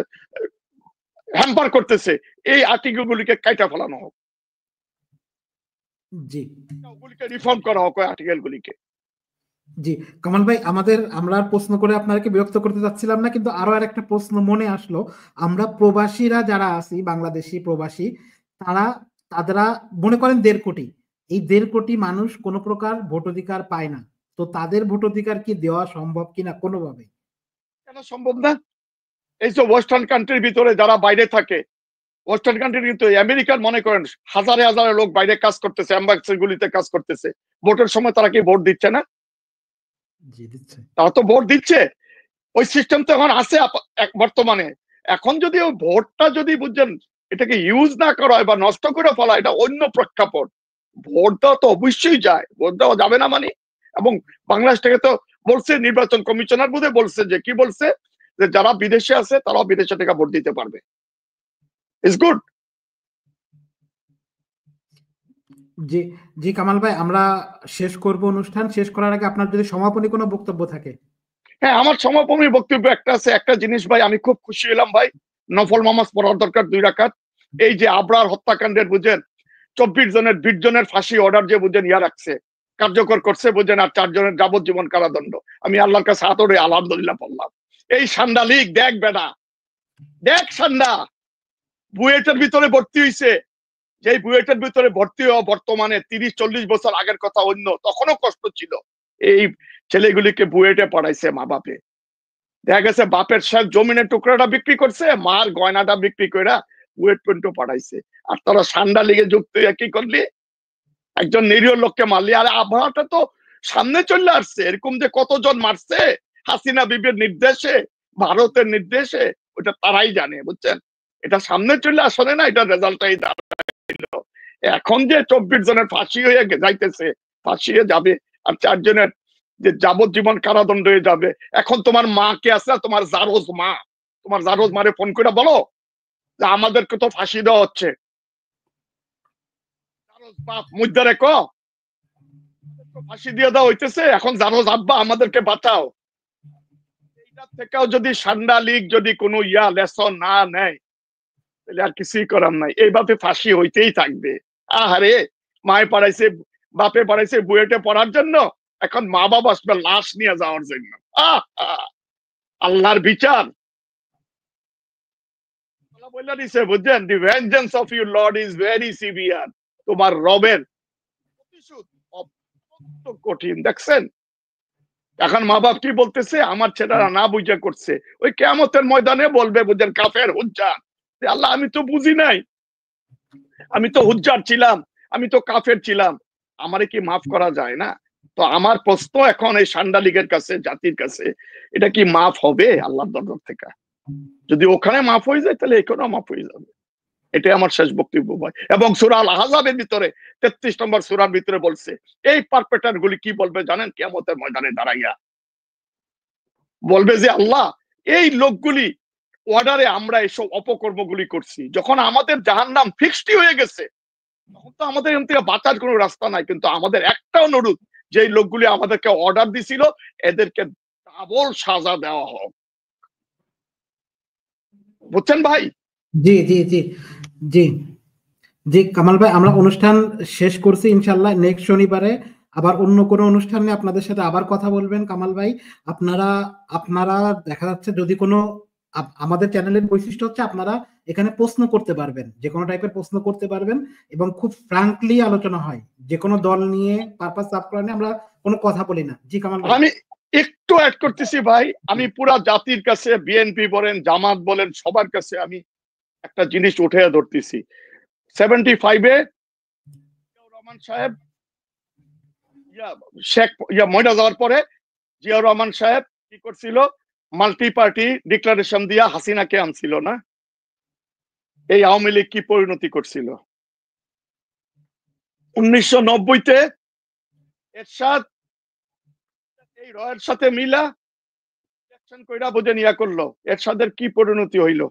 হ্যাম্পার করতেছে, এই আর্টিকেল গুলিকে কাটা ফেলানো হোক, জি, ওগুলিকে রিফর্ম করা হোক, আর্টিকেল গুলিকে। জি কামাল ভাই, আমরা প্রশ্ন করে আপনাকে বিরক্ত করতে চাচ্ছিলাম না, কিন্তু আরো আরেকটা প্রশ্ন মনে আসলো। আমরা প্রবাসীরা যারা আছি, বাংলাদেশি প্রবাসী, তারা মনে করেন 1.5 কোটি, এই 1.5 কোটি মানুষ কোনো প্রকার ভোটাধিকার পায় না, তো তাদের ভোটাধিকার কি দেওয়া সম্ভব কিনা কোনোভাবে? কেন সম্ভব না? এই যে ওয়েস্টার্ন কান্ট্রির ভিতরে যারা বাইরে থাকে, ওয়েস্টার্ন কান্ট্রি কিন্তু আমেরিকার মনে করেন হাজারে হাজারে লোক বাইরে কাজ করতেছে, অ্যাম্বাসি গুলিতে কাজ করতেছে, ভোটের সময় তারা কি ভোট দিচ্ছে না? জি দিচ্ছে, তারা তো ভোট দিচ্ছে। ওই সিস্টেম তো এখন আছে বর্তমানে। এখন যদি ওই ভোটটা যদি বুঝছেন এটাকে ইউজ না করা হয় বা নষ্ট করে ফেলা, এটা অন্য প্রেক্ষাপট। ভোট দেওয়া তো অবশ্যই যায়, ভোট দেওয়া যাবে না মানে। এবং বাংলাদেশ থেকে তো বলছে, নির্বাচন কমিশনার বোধহয় বলছে যে কি বলছে, যে যারা বিদেশে আছে তারাও বিদেশে থেকে ভোট দিতে পারবে। It's good. জি জি কামাল ভাই, আমরা শেষ করব অনুষ্ঠান। শেষ করার আগে আপনার যদি সমাপনী কোনো বক্তব্য থাকে। হ্যাঁ, আমার সমাপনী বক্তব্য একটা আছে। একটা জিনিস ভাই, আমি খুব খুশি হলাম ভাই, নফল নামাজ পড়ার দরকার 2 রাকাত। এই যে আবরার হত্যাকাণ্ডের বুঝেন 24 জনের 20 জনের ফাঁসি অর্ডার যে বুঝেন রাখছে, কার্যকর করছে বুঝেন, আর 4 জনের যাবজ্জীবন কারাদণ্ড। আমি আল্লাহর কাছে হাতরে আলহামদুলিল্লাহ বললাম। এই সান্ডালিক দেখ বেটা, দেখ সান্ডা বুয়েটের ভিতরে ভর্তি হইছে, যে বুয়েটের ভিতরে ভর্তি হওয়া বর্তমানে 30-40 বছর আগের কথা অন্য, তখনও কষ্ট ছিল। এই ছেলেগুলিকে বুয়েটে পড়াইছে মা বাপে। দেখা গেছে বাপের শেষ জমিনের টুকরাটা বিক্রি করছে, মার গয়নাটা বিক্রি করে বুয়েট পর্যন্ত পাঠাইছে। আর তারা সান্ডা লিগে যুক্ত হয়ে কি করলি, একজন নিরীহ লোককে মারলি। আর আবহাওয়াটা তো সামনে চলে আসছে, এরকম যে কতজন মারছে হাসিনা বিবির নির্দেশে, ভারতের নির্দেশে, ওটা তারাই জানে বুঝছেন। এটা সামনে চলে আসলে না, এটা রেজাল্টটাই দাঁড়াইল। এখন যে 24 জনের ফাঁসি হয়ে যাইতেছে, ফাঁসি হয়ে যাবে, আর 4 জনের যে যাবজ্জীবন কারাদণ্ড হয়ে যাবে। এখন তোমার মা কে আছে, তোমার জারোজ মা, তোমার জারোজ মারে ফোন করে বলো যে আমাদেরকে তো ফাঁসি দেওয়া হচ্ছে। জারোজ বাপ মুদ্রা রেখো, ফাঁসি দিয়ে দেওয়া হইতেছে, এখন জারোজ আব্বা আমাদেরকে বাঁচাও। এইটার থেকেও যদি সান্ডা লীগ যদি কোনো লেসন না নেয়, তাহলে আর কিছুই করার নাই। এইভাবে ফাঁসি হইতেই থাকবে। আহারে, মায়ে পড়াইছে, বাপে পড়াইছে বুয়েটে পড়ার জন্য, এখন মা বাবা আসবে লাশ নিয়ে যাওয়ার জন্য। আল্লাহর বিচার বলে দিছে বুঝছেন, the vengeance of your lord is very severe. তোমার রবের প্রতিশোধ অত্যন্ত কঠিন। দেখছেন এখন মা বাপ কি বলতেছে, আমার ছেলেরা না বুঝে করছে, ওই কিয়ামতের ময়দানে বলবে বুঝেন কাফের হুজ্জার, আল্লাহ আমি তো বুঝি নাই, আমি তো হুজ্জার ছিলাম, আমি তো কাফের ছিলাম, আমারে কি মাফ করা যায় না? তো আমার প্রশ্ন এখন এই সান্ডা লীগের কাছে, জাতির কাছে, এটা কি মাফ হবে আল্লাহর দরবার থেকে? যদি ওখানে মাফ হয়ে যায়, তাহলে এখানেও মাফ হয়ে যাবে। এটাই আমার শেষ বক্তব্য ভাই। এবং সূরা আল আহজাবের ভিতরে 33 নম্বর সূরার ভিতরে বলছে, এই পারপেটার গুলি কি বলবে জানেন? কিয়ামতের ময়দানে দাঁড়াইয়া বলবে যে আল্লাহ, এই লোকগুলি অর্ডারে আমরা এসব অপকর্মগুলি করছি, যখন আমাদের জাহান্নাম ফিক্সড হয়ে গেছে, তখন তো আমাদের এখান থেকে বাঁচার কোনো রাস্তা নাই। কিন্তু আমাদের একটা অনুরোধ, যে লোকগুলি আমাদেরকে অর্ডার দিছিল, এদেরকে ডাবল সাজা দেওয়া হোক। বুঝছেন ভাই? জি জি জি জি জি কামাল ভাই, আমরা অনুষ্ঠান শেষ করছি। ইনশাল্লাহ নেক্সট শনিবারে আবার অন্য কোনো অনুষ্ঠান নিয়ে আপনাদের সাথে আবার কথা বলবেন কামাল ভাই। আপনারা আপনারা দেখা যাচ্ছে যদি কোনো আমাদের চ্যানেলের বৈশিষ্ট্য হচ্ছে আপনারা এখানে প্রশ্ন করতে পারবেন, যে কোনো টাইপের প্রশ্ন করতে পারবেন, এবং খুব ফ্রাঙ্কলি আলোচনা হয়। যে কোনো দল নিয়ে পারপাস সাফ করা নিয়ে আমরা কোনো কথা বলি না। জি কামাল ভাই। আমি একটু অ্যাড করতেছি ভাই, আমি পুরা জাতির কাছে, বিএনপি বলেন, জামাত বলেন, সবার কাছে আমি একটা জিনিস উঠে ধরতেছি। 75-এ জিয়াউর রহমান সাহেব ময়না যাওয়ার পরে জিয়াউর রহমান সাহেব কি করছিল, মাল্টি পার্টি ডিক্লারেশন দিয়া হাসিনাকে আনছিল না? এই আওয়ামী লীগ কি পরিণতি করছিল? 1990-তে এরশাদ এই রয়ের সাথে মিলা ইলেকশন কইরা বুঝে নিয়া করলো, এরশাদের কি পরিণতি হইল?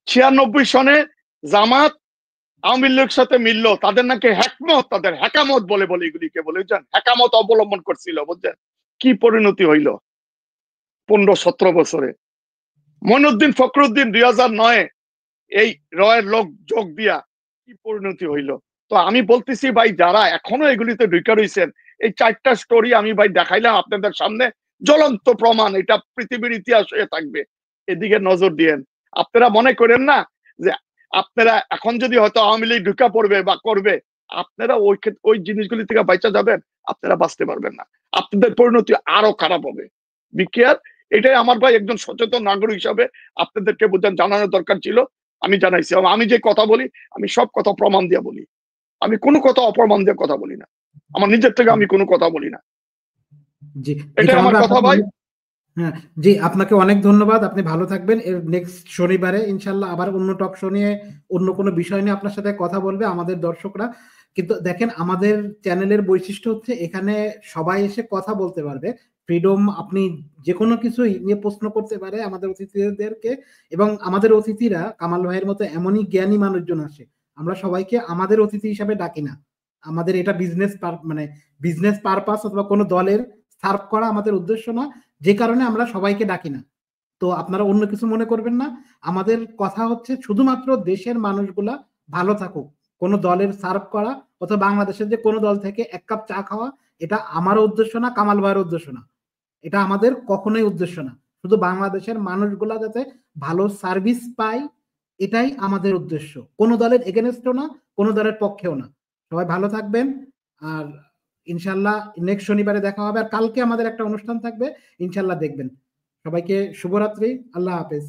96 সনে জামাত আওয়ামী লীগের সাথে মিললো, তাদের নাকি হ্যাকমত, তাদের হ্যাকামত বলে বলে এগুলিকে বলে, বুঝছেন, হ্যাকামত অবলম্বন করছিল, বুঝছেন, কি পরিণতি হইল 15-17 বছরে? মইনুদ্দিন ফখরুদ্দিন 2009-এ এই রয়ের লোক যোগ দিয়া কি পরিণতি হইল? তো আমি বলতেছি ভাই, যারা এখনো এগুলিতে ঢুকে রয়েছেন, এই 4টা স্টোরি আমি ভাই দেখাইলাম আপনাদের সামনে, জ্বলন্ত প্রমাণ, এটা পৃথিবীর ইতিহাস হয়ে থাকবে। এদিকে নজর দিয়েন। আপনারা মনে করেন না যে আপনারা এখন যদি হয়তো আওয়ামী লীগ ঢুকা পড়বে বা করবে, আপনারা ওই জিনিসগুলি থেকে বাঁচা যাবেন? আপনারা বাঁচতে পারবেন না, আপনাদের পরিণতি আরো খারাপ হবে। বিকেয়ার, এটাই আমার ভাই একজন সচেতন নাগরিক হিসাবে আপনাদেরকে বোঝান, জানানোর দরকার ছিল। আমি জানাইছি। আমি যে কথা বলি, আমি সব কথা প্রমাণ দিয়ে বলি, আমি কোনো কথা অপ্রমাণ দিয়ে কথা বলি না, আমার নিজের থেকে আমি কোনো কথা বলি না। জি, এটাই আমার কথা ভাই। হ্যাঁ জি, আপনাকে অনেক ধন্যবাদ। আপনি ভালো থাকবেন। নেক্সট শনিবারে ইনশাল্লাহ আবার অন্য টক শো নিয়ে, অন্য কোনো বিষয় নিয়ে আপনার সাথে কথা বলবে আমাদের দর্শকরা। কিন্তু দেখেন, আমাদের চ্যানেলের বৈশিষ্ট্য হচ্ছে এখানে সবাই এসে কথা বলতে পারবে, ফ্রিডম, আপনি যে কোনো কিছুই নিয়ে প্রশ্ন করতে পারে আমাদের অতিথিদেরকে। এবং আমাদের অতিথিরা কামাল ভাইয়ের মতো এমনই জ্ঞানী মানুষজন আসে, আমরা সবাইকে আমাদের অতিথি হিসাবে ডাকি না। আমাদের এটা বিজনেস পারপাস অথবা কোনো দলের সার্ভ করা আমাদের উদ্দেশ্য না, যে কারণে আমরা সবাইকে ডাকি না। তো আপনারা অন্য কিছু মনে করবেন না। আমাদের কথা হচ্ছে শুধুমাত্র দেশের মানুষগুলা ভালো থাকুক। কোনো দলের সার্ভ করা অথবা বাংলাদেশের যে কোনো দল থেকে এক কাপ চা খাওয়া, এটা আমারও উদ্দেশ্য না, কামাল ভাইয়ের উদ্দেশ্য না, এটা আমাদের কখনোই উদ্দেশ্য না। শুধু বাংলাদেশের মানুষগুলা যাতে ভালো সার্ভিস পায়, এটাই আমাদের উদ্দেশ্য। কোনো দলের এগেনস্টও না, কোনো দলের পক্ষেও না। সবাই ভালো থাকবেন, আর ইনশাল্লাহ নেক্সট শনিবারে দেখা হবে। আর কালকে আমাদের একটা অনুষ্ঠান থাকবে, ইনশাল্লাহ দেখবেন। সবাইকে শুভরাত্রি, আল্লাহ হাফেজ।